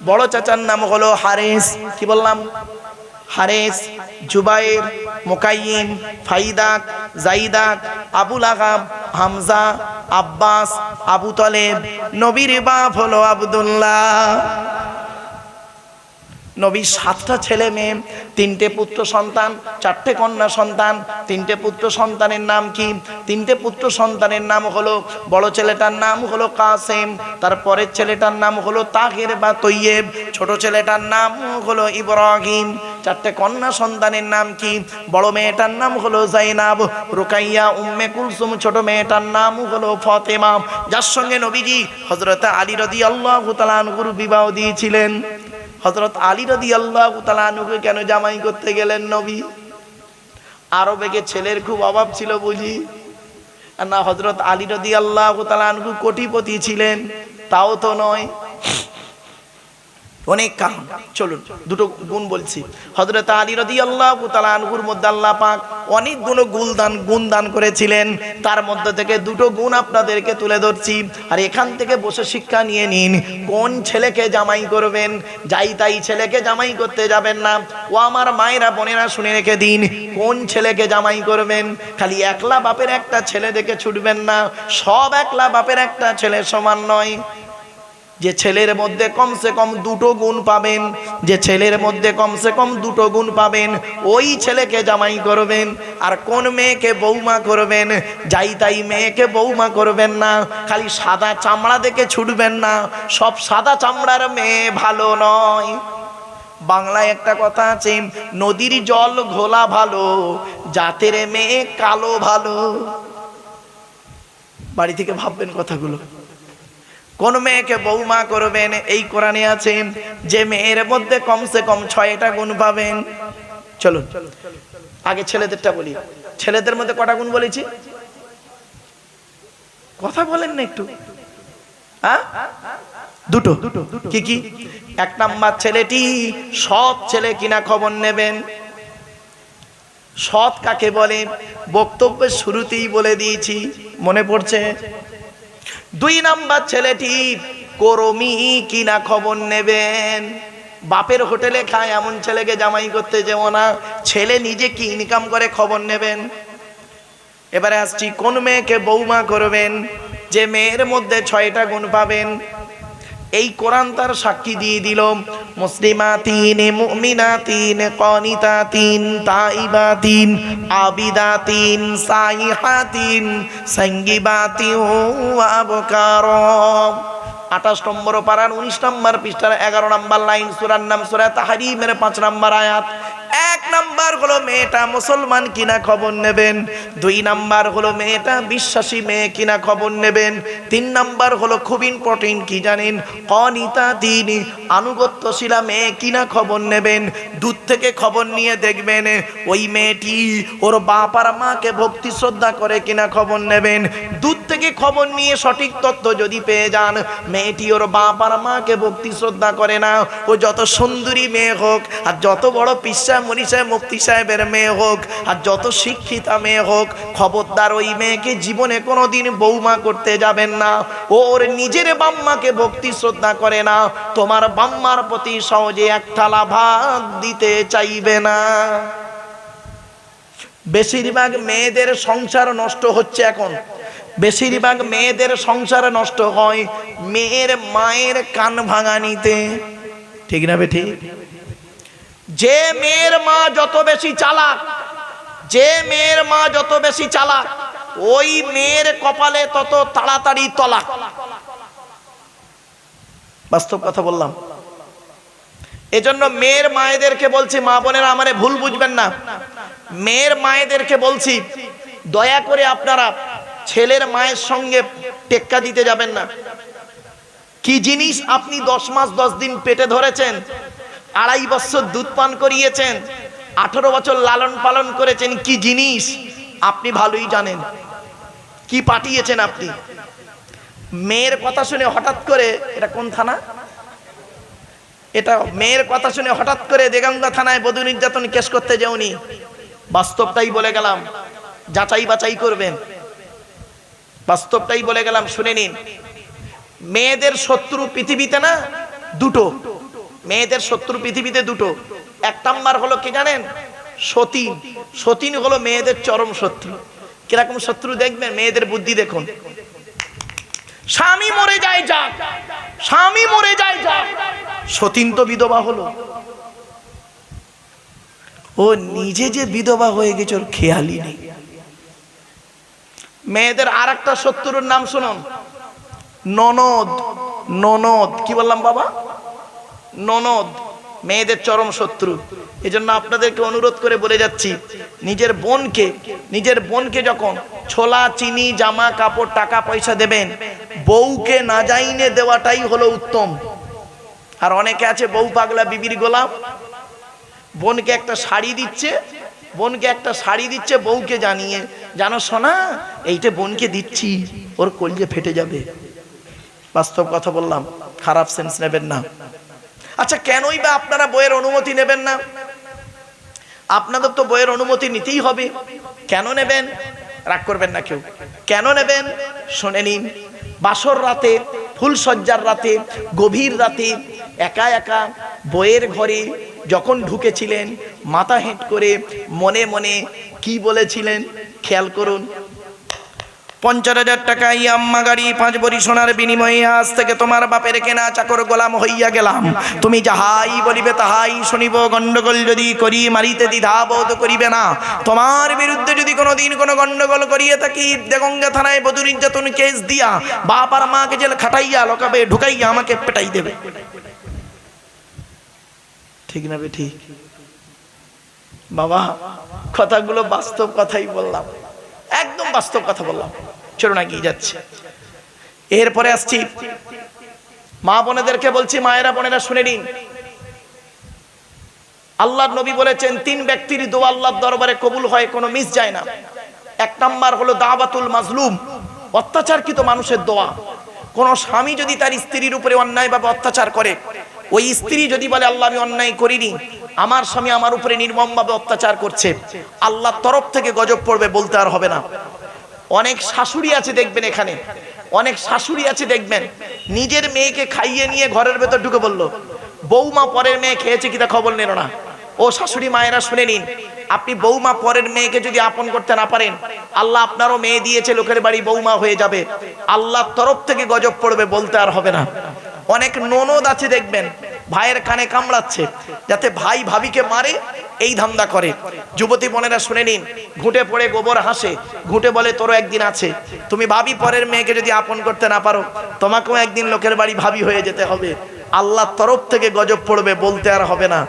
বড় চাচার নাম হলো হারেস। কি বললাম? হারেস, জুবাইর, মুকাইয়িম, ফাইদাক, জাইদাক, আবুল আহাব, হামজা, আব্বাস, আবু তালেব। নবীর বাপ হলো আব্দুল্লাহ। নবীর 7টা ছেলে মেয়ে, 3টে পুত্র সন্তান, 4টে কন্যা সন্তান। 3টে পুত্র সন্তানের নাম কি? 3টে পুত্র সন্তানের নাম হলো, বড় ছেলেটার নাম হলো কাসেম, তারপরের ছেলেটার নাম হলো তাহের বা তৈয়েব, ছোট ছেলেটার নাম হলো ইব্রাহিম। 4টে কন্যা সন্তানের নাম কি? বড় মেয়েটার নাম হলো জাইনাব, রুকাইয়া, উম্মে কুলসুম। ছোট মেয়েটার নাম হলো ফাতেমা, যার সঙ্গে নবীজি হযরত আলী রাদিয়াল্লাহু তাআলা আনহুর বিবাহ দিয়েছিলেন। হযরত আলী রাদিয়াল্লাহু তাআলা আনহুকে কেন জামাই করতে গেলেন নবী? আরবে ছেলের খুব অভাব ছিল বুঝি? না, হযরত আলী রাদিয়াল্লাহু তাআলা আনহু কোটিপতি ছিলেন? তাও তো নয়। অনেক কারণ। চলুন দুটো গুণ বলছি। হযরত আলী রাদিয়াল্লাহু তাআলা আনহুর মধ্যে আল্লাহ পাক অনেকগুলো গুণ দান করেছিলেন, তার মধ্যে থেকে দুটো গুণ আপনাদেরকে তুলে ধরছি। আর এখান থেকে বসে শিক্ষা নিয়ে নিন, কোন ছেলেকে জামাই করবেন, যাই তাই ছেলেকে জামাই করতে যাবেন না। ও আমার মায়েরা বোনেরা শুনে রেখে দিন, কোন ছেলেকে জামাই করবেন, খালি একলা বাপের একটা ছেলে দেখে ছুটবেন না। সব একলা বাপের একটা ছেলে সমান নয়। যে ছেলের মধ্যে কমসে কম দুটো গুণ পাবেন, যে ছেলের মধ্যে কমসে কম দুটো গুণ পাবেন, ওই ছেলেকে জামাই করবেন। আর কোন মেয়েকে বৌমা করবেন, যাই তাই মেয়েকে বৌমা করবেন না। খালি সাদা চামড়া দেখে ছুটবেন না, সব সাদা চামড়ার মেয়ে ভালো নয়। বাংলায় একটা কথা আছে, নদীর জল ঘোলা ভালো, জাতের মেয়ে কালো ভালো। বাড়ি থেকে ভাববেন কথাগুলো। কোন মেয়েকে বৌমা করবেন, এই কোরআনে আছে যে মেয়ের মধ্যে কমসে কম 6টা গুণ পাবেন। চলুন আগে ছেলেদেরটা বলি। ছেলেদের মধ্যে কটা গুণ বলেছি? কথা বলেন না একটু। হ্যাঁ, দুটো। কি কি? 1 নাম্বার, ছেলেটি সৎ ছেলে কিনা খবর নেবেন। সৎ কাকে বলে বক্তব্যের শুরুতেই বলে দিয়েছি, মনে পড়ছে? 2 নাম্বার, ছেলেটি কর্মী কিনা খবর নেবেন। বাপের হোটেলে খায় এমন ছেলেকে জামাই করতে যেও না, ছেলে নিজে কি ইনকাম করে খবর নেবেন। এবারে আসছি, কোন মেয়েকে বৌমা করবেন, যে মেয়ের মধ্যে 6টা গুণ পাবেন। এই কোরআন তার সাক্ষী দিয়ে দিল। মুসলিমাতিন, মুমিনাতিন, কানিতাতিন, তাইবাতিন, আবিদাতিন, সাইহাতিন, সাঙ্গিবাতিন ওয়া আবকারা। 28 নম্বর পারার 19 নম্বর পৃষ্ঠার 11 নম্বর লাইন, সূরার নাম সূরা তাহরীমের 5 নম্বর আয়াত। 1 নাম্বার হলো মেয়েটা মুসলমান কিনা খবর নেবেন। 2 নাম্বার হলো মেয়েটা বিশ্বাসী মেয়ে কিনা খবর নেবেন। 3 নাম্বার হলো খুব ইম্পর্টেন্ট, কি জানেন? কানিতাতিন, আনুগত্যশীলা মেয়ে কিনা খবর নেবেন। দূর থেকে খবর নিয়ে দেখবেন ওই মেয়েটি ওর বাপ আর মাকে ভক্তি শ্রদ্ধা করে কিনা খবর নেবেন। দূর থেকে খবর নিয়ে সঠিক তথ্য যদি পেয়ে যান মেয়েটি ওর বাপ আর মাকে ভক্তি শ্রদ্ধা করে না, ও যত সুন্দরী মেয়ে হোক, আর যত বড় পিসা মনীষা মুফতি সাহেবের মেয়ে হোক, আর যত শিক্ষিতা মেয়ে হোক, খবরদার ওই মেয়েকে জীবনে কোনোদিন বৌমা করতে যাবেন না। ওর নিজের বাম্মাকে ভক্তি শ্রদ্ধা করে না, তোমার বাম্মার প্রতি সহজে এক থালা ভাত দিতে চাইবে না। বেশিরভাগ মেয়েদের সংসার নষ্ট হচ্ছে এখন। বেশিরভাগ মেয়েদের সংসার নষ্ট হয় মেয়ের মায়ের কান ভাঙানিতে। ঠিক না বেঠি? যে মেয়ের মা যত বেশি চালাক, যে মেয়ের মা যত বেশি চালাক, ওই মেয়ের কপালে তত তাড়াতাড়ি তলাক। বাস্তব কথা বললাম। এজন্য মেয়ের মায়েদেরকে বলছি, মা বোনেরা আমারে ভুল বুঝবেন না, মেয়ের মায়েদেরকে বলছি দয়া করে আপনারা ছেলের মায়ের সঙ্গে টেক্কা দিতে যাবেন না। কি জিনিস আপনি 10 মাস 10 দিন পেটে ধরেছেন, 2.5 বছর দুধ পান করিয়েছেন, 18 বছর লালন পালন করেছেন, কি জিনিস আপনি ভালোই জানেন। কি পাঠিয়েছেন আপনি? মেয়ের কথা শুনে হঠাৎ করে, এটা কোন থানা? এটা মেয়ের কথা শুনে হঠাৎ করে দেগঙ্গা থানায় বধূ নির্যাতন কেস করতে যাওনি। বাস্তবটাই বলে গেলাম, যাচাই বাছাই করবেন। বাস্তবটাই বলে গেলাম, শুনে নিন। মেয়েদের শত্রু পৃথিবীতে না দুটো, মেয়েদের শত্রু পৃথিবীতে দুটো। 1 নাম্বার হলো কি জানেন? সতীন। সতীন হলো মেয়েদের চরম শত্রু। কিরকম শত্রু দেখবেন, মেয়েদের বুদ্ধি দেখুন। স্বামী মরে যায় যাক, স্বামী মরে যায় যাক, সতীন তো বিধবা হলো, ও নিজে যে বিধবা হয়ে গেছে ওর খেয়ালই নেই। মেয়েদের আর একটা শত্রুর নাম শুনুন, ননদ। ননদ, কি বললাম বাবা? ননদ মেয়েদের চরম শত্রু। এজন্য আপনাদেরকে অনুরোধ করে বলে যাচ্ছি, নিজের বোনকে যখন ছোলা চিনি জামা কাপড় টাকা পয়সা দেবেন, বউকে না জাইনে দেওয়াটাই হলো উত্তম। আর অনেকে আছে বউ পাগলা বিবির গোলাম, বোনকে একটা শাড়ি দিচ্ছে, বউকে জানিয়ে, জানো সোনা এইটা বোনকে দিচ্ছি, ওর কলজে ফেটে যাবে। বাস্তব কথা বললাম, খারাপ সেন্স নেবেন না। আচ্ছা কেনই বা আপনারা বইয়ের অনুমতি নেবেন না? আপনাদের তো বইয়ের অনুমতি নিতেই হবে। কেন নেবেন? রাগ করবেন না কেউ। কেন নেবেন শুনে নিন। বাসর রাতে, ফুলসজ্জার রাতে, গভীর রাতে একা একা বইয়ের ঘরে যখন ঢুকেছিলেন, মাথা হেঁট করে মনে মনে কি বলেছিলেন খেয়াল করুন। 50,000 টাকা ইয়াম্মা গাড়ি 5 ভরি সোনার বিনিময়ে আজ থেকে তোমার বাপের কেনা চাকর গোলাম হইয়া গেলাম। তুমি যাহাই বলিবে তাহাই শুনিব। গন্ডগোল যদি করি মারিতে দ্বিধাবোধ করিবে না। তোমার বিরুদ্ধে যদি কোনোদিন কোনো গন্ডগোল করিয়ে থাকি, দেগঙ্গা থানায় বধূ নির্যাতন কেস দিয়া বাপ আর মাকে জেল খাটাইয়া লকাবে ঢুকাইয়া আমাকে পেটাই দেবে। ঠিক না বে ঠিক? বাবা কথাগুলো বাস্তব কথাই বললাম, একদম বাস্তব কথা বললাম। চলো না গিয়ে যাচ্ছে। এরপরে আসছি মা বোনেদেরকে বলছি, মায়েরা বোনেরা শুনে নিন। আল্লাহর নবী বলেছেন 3 ব্যক্তির দোয়া আল্লাহর দরবারে কবুল হয়, কোনো মিস যায় না। 1 নাম্বার হলো দাওয়াতুল মাজলুম, অত্যাচারকৃত মানুষের দোয়া। কোন স্বামী যদি তার স্ত্রীর উপরে অন্যায়ভাবে অত্যাচার করে, ওই স্ত্রী যদি বলে আল্লাহ আমি অন্যায় করিনি, আমার স্বামী আমার উপরে নির্মমভাবে অত্যাচার করছে, আল্লাহর তরফ থেকে গজব পড়বে, বলতে আর হবে না। অনেক শাশুড়ি আছে দেখবেন, এখানে অনেক শাশুড়ি আছে দেখবেন, নিজের মেয়েকে খাইয়ে নিয়ে ঘরের ভেতর ঢুকে বলল, বৌমা পরের মেয়ে খেয়েছে কিনা খবর নিল না। ও শাশুড়ি মায়েরা শুনে নিন, আপনি বৌমা পরের মেয়েকে যদি আপন করতে না পারেন, আল্লাহ আপনারও মেয়ে দিয়েছে, লোকের বাড়ি বৌমা হয়ে যাবে, আল্লাহর তরফ থেকে গজব পড়বে, বলতে আর হবে না। অনেক ননদ আছে দেখবেন, ভাইয়ের কানে কামড়াচ্ছে যাতে ভাই ভাবিকে মারে, এই ধান্দা করে। যুবতী বোনেরা শুনে নিন, ঘুঁটে পড়ে গোবর হাসে, ঘুঁটে বলে তোরও একদিন আছে। তুমি ভাবি পরের মেয়েকে যদি আপন করতে না পারো, তোমাকেও একদিন লোকের বাড়ি ভাবি হয়ে যেতে হবে, আল্লাহর তরফ থেকে গজব পড়বে, বলতে আর হবে না।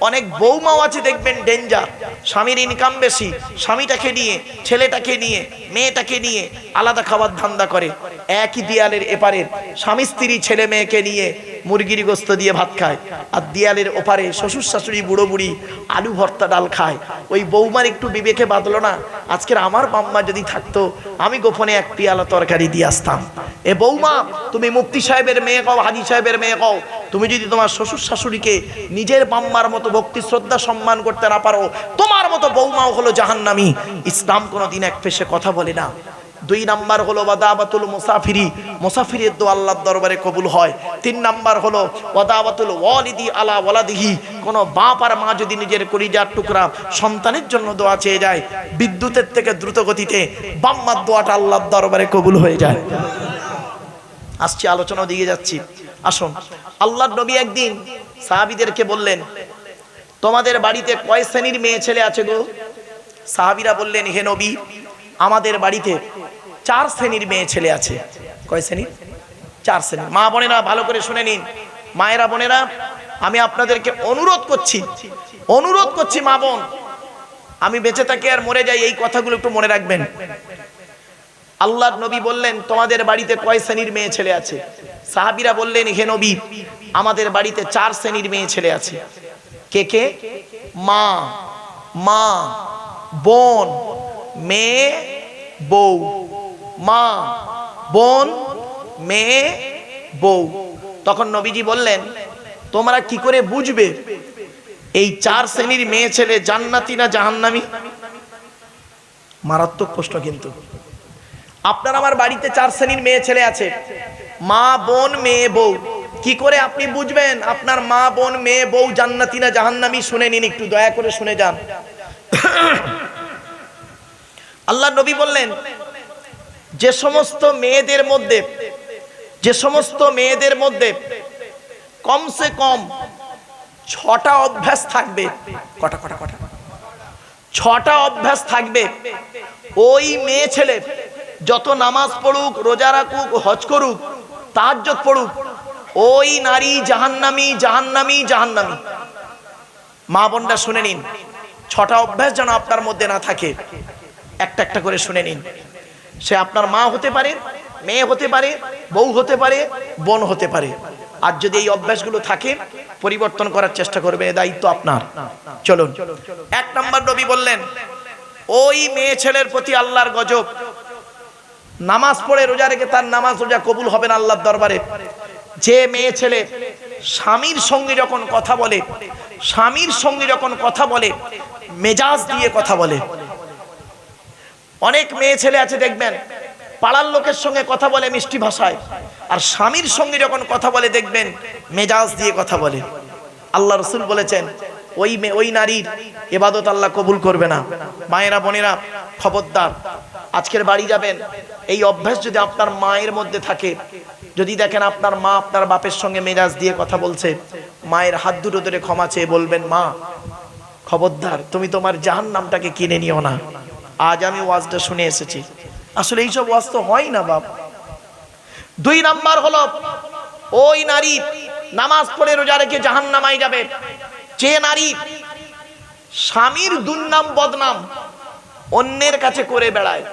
অনেক বৌমাও আছে দেখবেন ডেঞ্জার, স্বামীর ইনকাম বেশি, স্বামীটাকে নিয়ে, ছেলেটাকে নিয়ে, মেয়েটাকে নিয়ে আলাদা খাবার ধান্দা করে। একই দেয়ালের এপারের স্বামী স্ত্রী ছেলে মেয়েকে নিয়ে মুরগির গোস্ত দিয়ে ভাত খায়, আর দেয়ালের ওপারে শ্বশুর শাশুড়ি বুড়ো বুড়ি আলু ভর্তা ডাল খায়। ওই বৌমার একটু বিবেকে বাঁধলো না, আজকের আমার বাম্মা যদি থাকতো আমি গোপনে 1 পিয়ালা তরকারি দিয়ে আসতাম। এ বৌমা, তুমি মুফতি সাহেবের মেয়ে কও, হাজি সাহেবের মেয়ে কও, তুমি যদি তোমার শ্বশুর শাশুড়িকে নিজের বাম্মার মতো ভক্তি শ্রদ্ধা সম্মান করতে না পারো, তোমার মতো বৌমাও হলো জাহান্নামী। ইসলাম কোনোদিন এক পেশে কথা বলে না। 2 নাম্বার হলো ওয়াদাবাতুল মুসাফিরি, মুসাফিরের দোয়া আল্লাহর দরবারে কবুল হয়। 3 নাম্বার হলো ওয়াদাবাতুল ওয়ালিদি আলা ওয়ালাদিহি, কোন বাপ আর মা যদি নিজের কলিজার টুকরা সন্তানের জন্য দোয়া চেয়ে যায়, বিদ্যুতের থেকে দ্রুত গতিতে বাম্মার দোয়াটা আল্লাহর দরবারে কবুল হয়ে যায়। আসছি, আলোচনা দিয়ে যাচ্ছি, আসুন। আল্লাহর নবী একদিন সাহাবীদেরকে বললেন, তোমাদের বাড়িতে কয় শ্রেণীর মেয়ে ছেলে আছে গো? সাহাবীরা বললেন, হে নবী, আমাদের বাড়িতে 4 শ্রেণীর মেয়ে ছেলে আছে। কয় শ্রেণীর? 4 শ্রেণীর। মা বোনেরা ভালো করে শুনে নিন, মায়েরা বোনেরা, আমি আপনাদেরকে অনুরোধ করছি মা বোন, আমি বেঁচে থাকি আর মরে যাই, এই কথাগুলো একটু মনে রাখবেন। আল্লাহর নবী বললেন, তোমাদের বাড়িতে কয় শ্রেণীর মেয়ে ছেলে আছে? সাহাবীরা বললেন, হে নবী, আমাদের বাড়িতে 4 শ্রেণীর মেয়ে ছেলে আছে। কে কে? মা, মা, বোন, মেয়ে, বউ। মা, বোন, মেয়ে, বউ। তখন নবীজি বললেন, তোমরা কি করে বুঝবে এই 4 শ্রেণীর মেয়ে ছেলে জান্নাতি না জাহান্নামী? মারাত্মক প্রশ্ন কিন্তু। আপনার আমার বাড়িতে 4 শ্রেণীর মেয়ে ছেলে আছে, মা, বোন, মেয়ে, বউ। কি করে আপনি বুঝবেন আপনার মা, বোন, মেয়ে, বউ জান্নাতি না জাহান্নামী? শুনে নিন, একটু দয়া করে শুনে যান। আল্লাহ নবী বললেন, যে সমস্ত মেয়েদের মধ্যে কমসে কম 6টা অভ্যাস থাকবে, কটা 6টা অভ্যাস থাকবে, ওই মেয়ে ছেলে যত নামাজ পড়ুক, রোজা রাখুক, হজ করুক, তাহাজ্জুদ পড়ুক, ওই নারী জাহান্নামী, জাহান্নামী, জাহান্নামী। মা বোনরা শুনে নিন, 6টা অভ্যাস যেন আপনার মধ্যে না থাকে। একটা একটা করে শুনে নিন। সে আপনার মা হতে পারে, মেয়ে হতে পারে, বউ হতে পারে, বোন হতে পারে। আর যদি এই অভ্যাসগুলো থাকে, পরিবর্তন করার চেষ্টা করবেন, দায়িত্ব আপনার। চলুন। 1 নাম্বার নবী বললেন, ওই মেয়ে ছেলের প্রতি আল্লাহর গজব। নামাজ পড়ে রোজা রেখে তার নামাজ রোজা কবুল হবে না আল্লাহর দরবারে। যে মেয়ে ছেলে স্বামীর সঙ্গে যখন কথা বলে, স্বামীর সঙ্গে যখন কথা বলে মেজাজ দিয়ে কথা বলে। অনেক মেয়ে ছেলে আছে দেখবেন পাড়ার লোকের সঙ্গে কথা বলে মিষ্টি ভাষায়, আর স্বামীর সঙ্গে যখন কথা বলে দেখবেন মেজাজ দিয়ে কথা বলে। আল্লাহ রাসূল বলেছেন ওই নারীর ইবাদত আল্লাহ কবুল করবে না। মায়েরা বোনেরা খবরদার, আজকের বাড়ি যাবেন, এই অভ্যাস যদি আপনার মায়ের মধ্যে থাকে, যদি দেখেন আপনার মা আপনার বাপের সঙ্গে মেজাজ দিয়ে কথা বলছে, মায়ের হাত দুটো ধরে ক্ষমা চেয়ে বলবেন, মা খবরদার তুমি তোমার জাহান্নামটাকে কিনে নিও না। আজ আমি ওয়াজটা শুনে এসেছি, আসলে এইসব ওয়াজ তো হয় না বাপ। 2 নাম্বার হলো ওই নারী নামাজ পড়ে রোজা রেখে জাহান্নামায় যাবে যে নারী স্বামীর দুর্নাম বদনাম অন্যের কাছে করে বেড়ায়।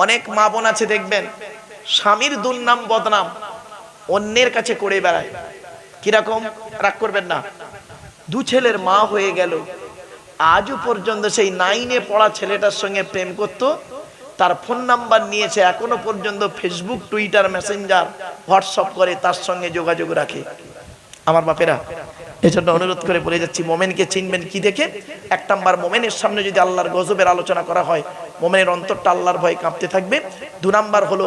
অনেক মা বোন আছে দেখবেন স্বামীর দুর্নাম বদনাম অন্যের কাছে করে বেড়ায়। কিরকম? রাগ করবেন না, 2 ছেলের মা হয়ে গেল, আজও পর্যন্ত সেই 9-এ পড়া ছেলেটার সঙ্গে প্রেম করত, তার ফোন নাম্বার নিয়েছে, এখনো পর্যন্ত ফেসবুক, টুইটার, মেসেঞ্জার, হোয়াটসঅ্যাপ করে তার সঙ্গে যোগাযোগ রাখে। আমার বাপেরা, এজন্য অনুরোধ করে বলে যাচ্ছি, মোমেনকে চিনবেন কি দেখে? 1 নাম্বার, মোমেনের সামনে যদি আল্লাহর গজবের আলোচনা করা হয় মোমেনের অন্তরটা আল্লাহর ভয়ে কাঁপতে থাকবে। 2 নাম্বার হলো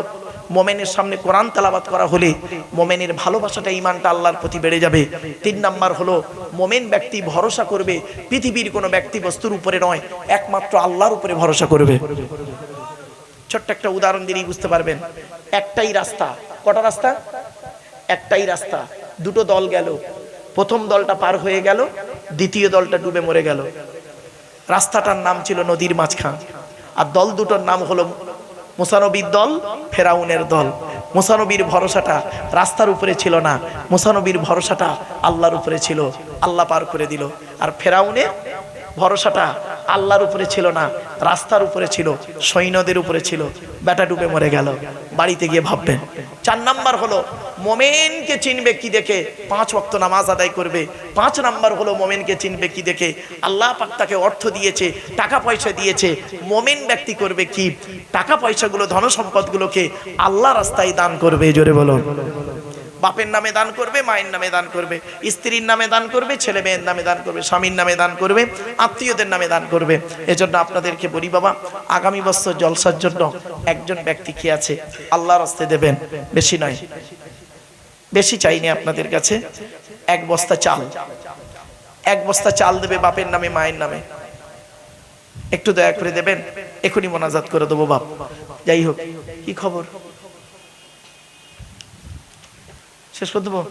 মোমেনের সামনে কোরআন তেলাওয়াত করা হলে মোমেনের ভালোবাসাটা, ঈমানটা আল্লাহর প্রতি বেড়ে যাবে। 3 নাম্বার হলো মোমেন ব্যক্তি ভরসা করবে পৃথিবীর কোনো ব্যক্তি বস্তুর উপরে নয়, একমাত্র আল্লাহর উপরে ভরসা করবে। ছোট্ট একটা উদাহরণ দিলেই বুঝতে পারবেন। একটাই রাস্তা, কটা রাস্তা? একটাই রাস্তা, 2টো দল গেল, প্রথম দলটা পার হয়ে গেল, দ্বিতীয় দলটা ডুবে মরে গেল। রাস্তাটার নাম ছিল নদীর মাঝখান, আর দল দুটোর নাম হলো মুসা নবীর দল, ফেরাউনের দল। মুসা নবীর ভরসাটা রাস্তার উপরে ছিল না, মুসা নবীর ভরসাটা আল্লাহর উপরে ছিল, আল্লাহ পার করে দিল। আর ফেরাউনের ভরসাটা আল্লাহর উপরে ছিল না, রাস্তার উপরে ছিল, সৈন্যদের উপরে ছিল, বেটা ডুবে মরে গেল। বাড়িতে গিয়ে ভাববেন। 4 নাম্বার হলো মোমেনকে চিনবে কি দেখে? 5 ওয়াক্ত নামাজ আদায় করবে। 5 নাম্বার হলো মোমেনকে চিনবে কি দেখে? আল্লাহ পাক তাকে অর্থ দিয়েছে, টাকা পয়সা দিয়েছে, মোমেন ব্যক্তি করবে কি? টাকা পয়সাগুলো, ধন সম্পদগুলোকে আল্লাহ রাস্তায় দান করবে। জোরে বলো। বাপের নামে দান করবে, মায়ের নামে দান করবে, স্ত্রীর নামে দান করবে, ছেলে মেয়ের নামে দান করবে, স্বামীর নামে দান করবে, আত্মীয়দের নামে দান করবে। এজন্য আপনাদেরকে বলি বাবা, আগামী বছর জলসার জন্য একজন ব্যক্তি কি আছে আল্লাহর রাস্তায় দেবেন, বেশি নয়, বেশি চাইনি আপনাদের কাছে। 1 বস্তা চাল, 1 বস্তা চাল দেবে বাপের নামে, মায়ের নামে। একটু দয়া করে দেবেন, এখনই মোনাজাত করে দেবো বাপ। যাই হোক, কি খবর? শেষ করে দেবো?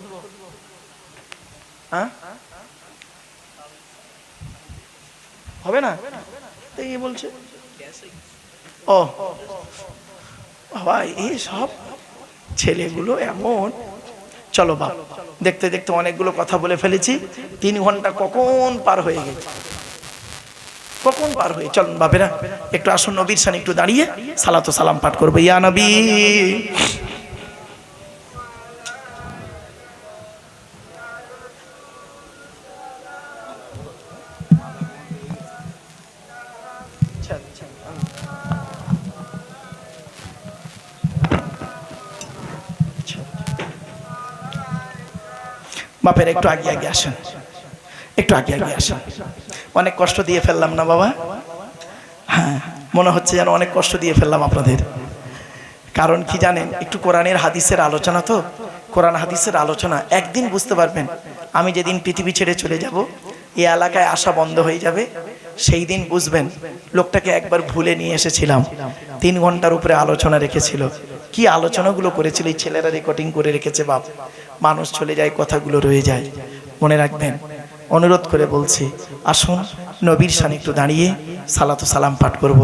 হ্যাঁ, হবে না? এই বলছে ও ভাই, এই সব ছেলেগুলো এমন। চলো বাপ, দেখতে দেখতে অনেকগুলো কথা বলে ফেলেছি। 3 ঘন্টা কখন পার হয়ে গেছে, কখন পার হয়ে। চলুন বাপেরা, একটু আসুন, নবীর সামনে একটু দাঁড়িয়ে সালাত ও সালাম পাঠ করবো। ইয়া নবী। বাপের একটু আগে আগে আসেন, একটু আগে আগে আসেন। অনেক কষ্ট দিয়ে ফেললাম না বাবা? হ্যাঁ, মনে হচ্ছে যেন অনেক কষ্ট দিয়ে ফেললাম আপনাদের। কারণ কি জানেন, একটু কোরআনের হাদিসের আলোচনা, তো কোরআন হাদিসের আলোচনা একদিন বুঝতে পারবেন। আমি যেদিন পৃথিবী ছেড়ে চলে যাব, এই এলাকায় আসা বন্ধ হয়ে যাবে, সেই দিন বুঝবেন লোকটাকে একবার ভুলে নিয়ে এসেছিলাম। 3 ঘন্টার উপরে আলোচনা রেখেছিল। কি আলোচনাগুলো করেছিল, এই ছেলেরা রেকর্ডিং করে রেখেছে বাপ। মানুষ চলে যায়, কথাগুলো রয়ে যায়। মনে রাখবেন, অনুরোধ করে বলছি, আসুন নবীর সামনে একটু দাঁড়িয়ে সালাত ও সালাম পাঠ করব।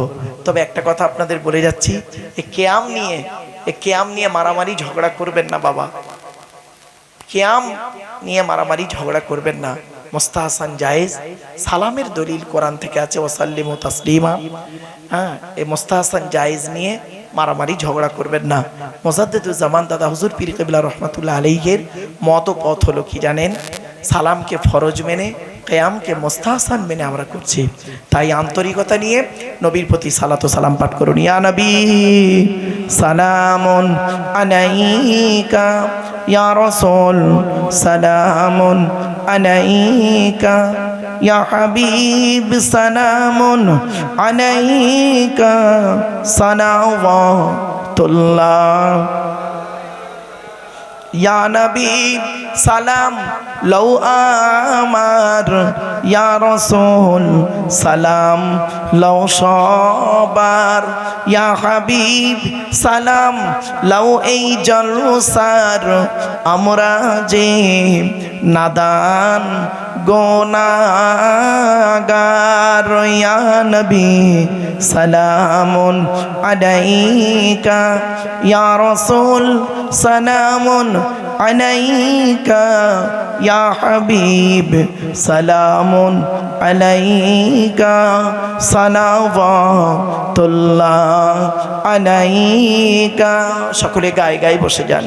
তবে একটা কথা আপনাদের বলে যাচ্ছি, এই কেয়াম নিয়ে মারামারি ঝগড়া করবেন না বাবা। কেয়াম নিয়ে মারামারি ঝগড়া করবেন না। মুস্তাহসান জায়েজ, সালামের দলিল কোরআন থেকে আছে, ওয়াসাল্লিমু তাসলিমা। হ্যাঁ, এই মুস্তাহসান জায়েজ নিয়ে মারামারি ঝগড়া করবেন না। মুজাদ্দিদুজ্জামান দাদা হুজুর পীর কিবলা রহমাতুল্লাহ আলাইহির মত পথ হলো কি জানেন? সালামকে ফরজ মেনে কিয়ামকে মুস্তাহসান মেনে আমরা করছি। তাই আন্তরিকতা নিয়ে নবীর প্রতি সালাত ও সালাম পাঠ করুন। ইয়া নবী সালামুন আলাইকা, ইয়া রাসূল সালামুন আলাইকা, ইয়া হাবিব সালামুন আলাইকা সালাওয়াতুল্লাহ। ইয়া নবী সালাম লও আমার, ইয়া রাসূল সালাম লও সবার, ইয়া হাবিব সালাম লও এই জলসার আমরা যে নাদান গুনাহগার। ইয়া নবী সালামুন আলাইকা, ইয়া রাসূল সালামুন আলাইকা, ইয়া হাবিব সালামুন আলাইকা সালাওয়াতুল্লাহ আলাইকা। সকলে গায়ে গায়ে বসে যান।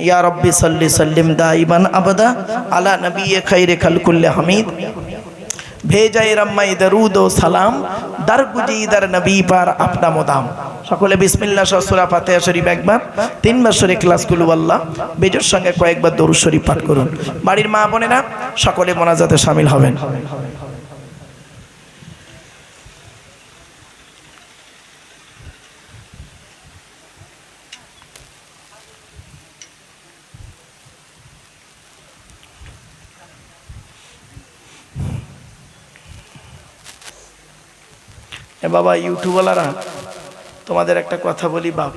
ইয়া রব্বি সাল্লি সাল্লিম দাইমান আবাদা আলা নবিয়ে খাইরে খালকুল্লে হামিদ, ভেজায়ে রম্মাই দরুদ ও সালাম দার গুজি দার নবী পার আপনা মোদাম। সকলে বিসমিল্লাহ সহ সূরা ফাতিহা শরীফ একবার, 3 বার সূরা ইখলাস কুল হুয়াল্লাহ বেজোর সঙ্গে কয়েকবার দরুদ শরীফ পাঠ করুন। বাড়ির মা বোনেরা সকলে মোনাজাতে শামিল হবেন। বাবা ইউটিউবওয়ালারা, তোমাদের একটা কথা বলি বাপ,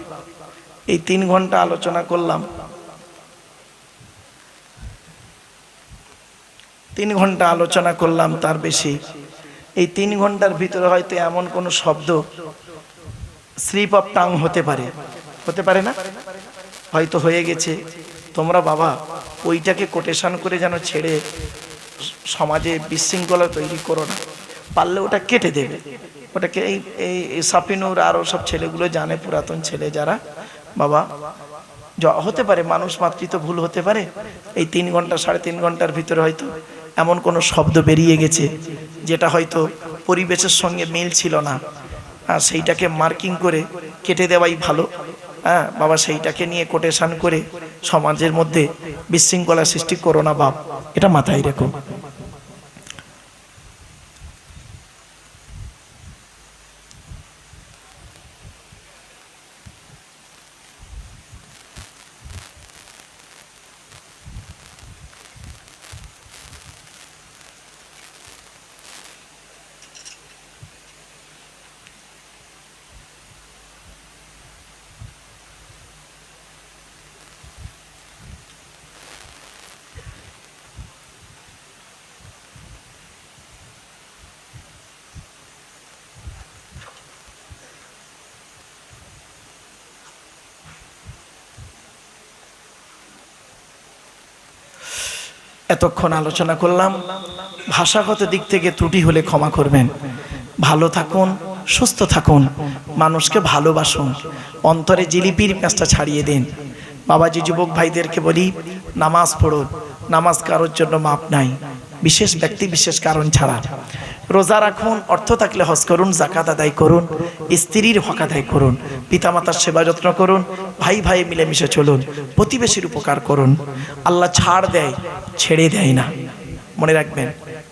এই 3 ঘন্টা আলোচনা করলাম, 3 ঘন্টা আলোচনা করলাম, তার বেশি। এই 3 ঘন্টার ভিতরে হয়তো এমন কোন শব্দ স্লিপ অফ টাং হতে পারে না, হয়তো হয়ে গেছে। তোমরা বাবা ওইটাকে কোটেশন করে যেন ছেড়ে সমাজে বিশৃঙ্খলা তৈরি করো না, পারলে ওটা কেটে দেবে। ওটাকে এই সাপিনুর আরও সব ছেলেগুলো জানে, পুরাতন ছেলে যারা, বাবা হতে পারে মানুষ মাত্রই তো ভুল হতে পারে। এই 3 ঘন্টা 3.5 ঘন্টার ভিতরে হয়তো এমন কোনো শব্দ বেরিয়ে গেছে যেটা হয়তো পরিবেশের সঙ্গে মিল ছিল না, সেইটাকে মার্কিং করে কেটে দেওয়াই ভালো। হ্যাঁ বাবা, সেইটাকে নিয়ে কোটেশন করে সমাজের মধ্যে বিশৃঙ্খলা সৃষ্টি করো না বাপ, এটা মাথায় রেখো। এতক্ষণ আলোচনা করলাম, ভাষাগত দিক থেকে ত্রুটি হলে ক্ষমা করবেন। ভালো থাকুন, সুস্থ থাকুন, মানুষকে ভালোবাসুন, অন্তরে জিলিপির পেঁচটা ছাড়িয়ে দিন। বাবাজি যুবক ভাইদেরকে বলি, নামাজ পড়ুন। নামাজ কারোর জন্য মাপ নাই, বিশেষ ব্যক্তি বিশেষ কারণ ছাড়া। রোজা রাখুন, অর্থ থাকলে হজ করুন, জাকাত আদায় করুন, স্ত্রীর হক আদায় করুন, পিতামাতার সেবা যত্ন করুন, ভাই ভাই মিলেমিশে চলুন, প্রতিবেশীর উপকার করুন। আল্লাহ ছাড় দেয়, ছেড়ে দেয় না, মনে রাখবেন।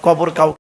কবর কাউ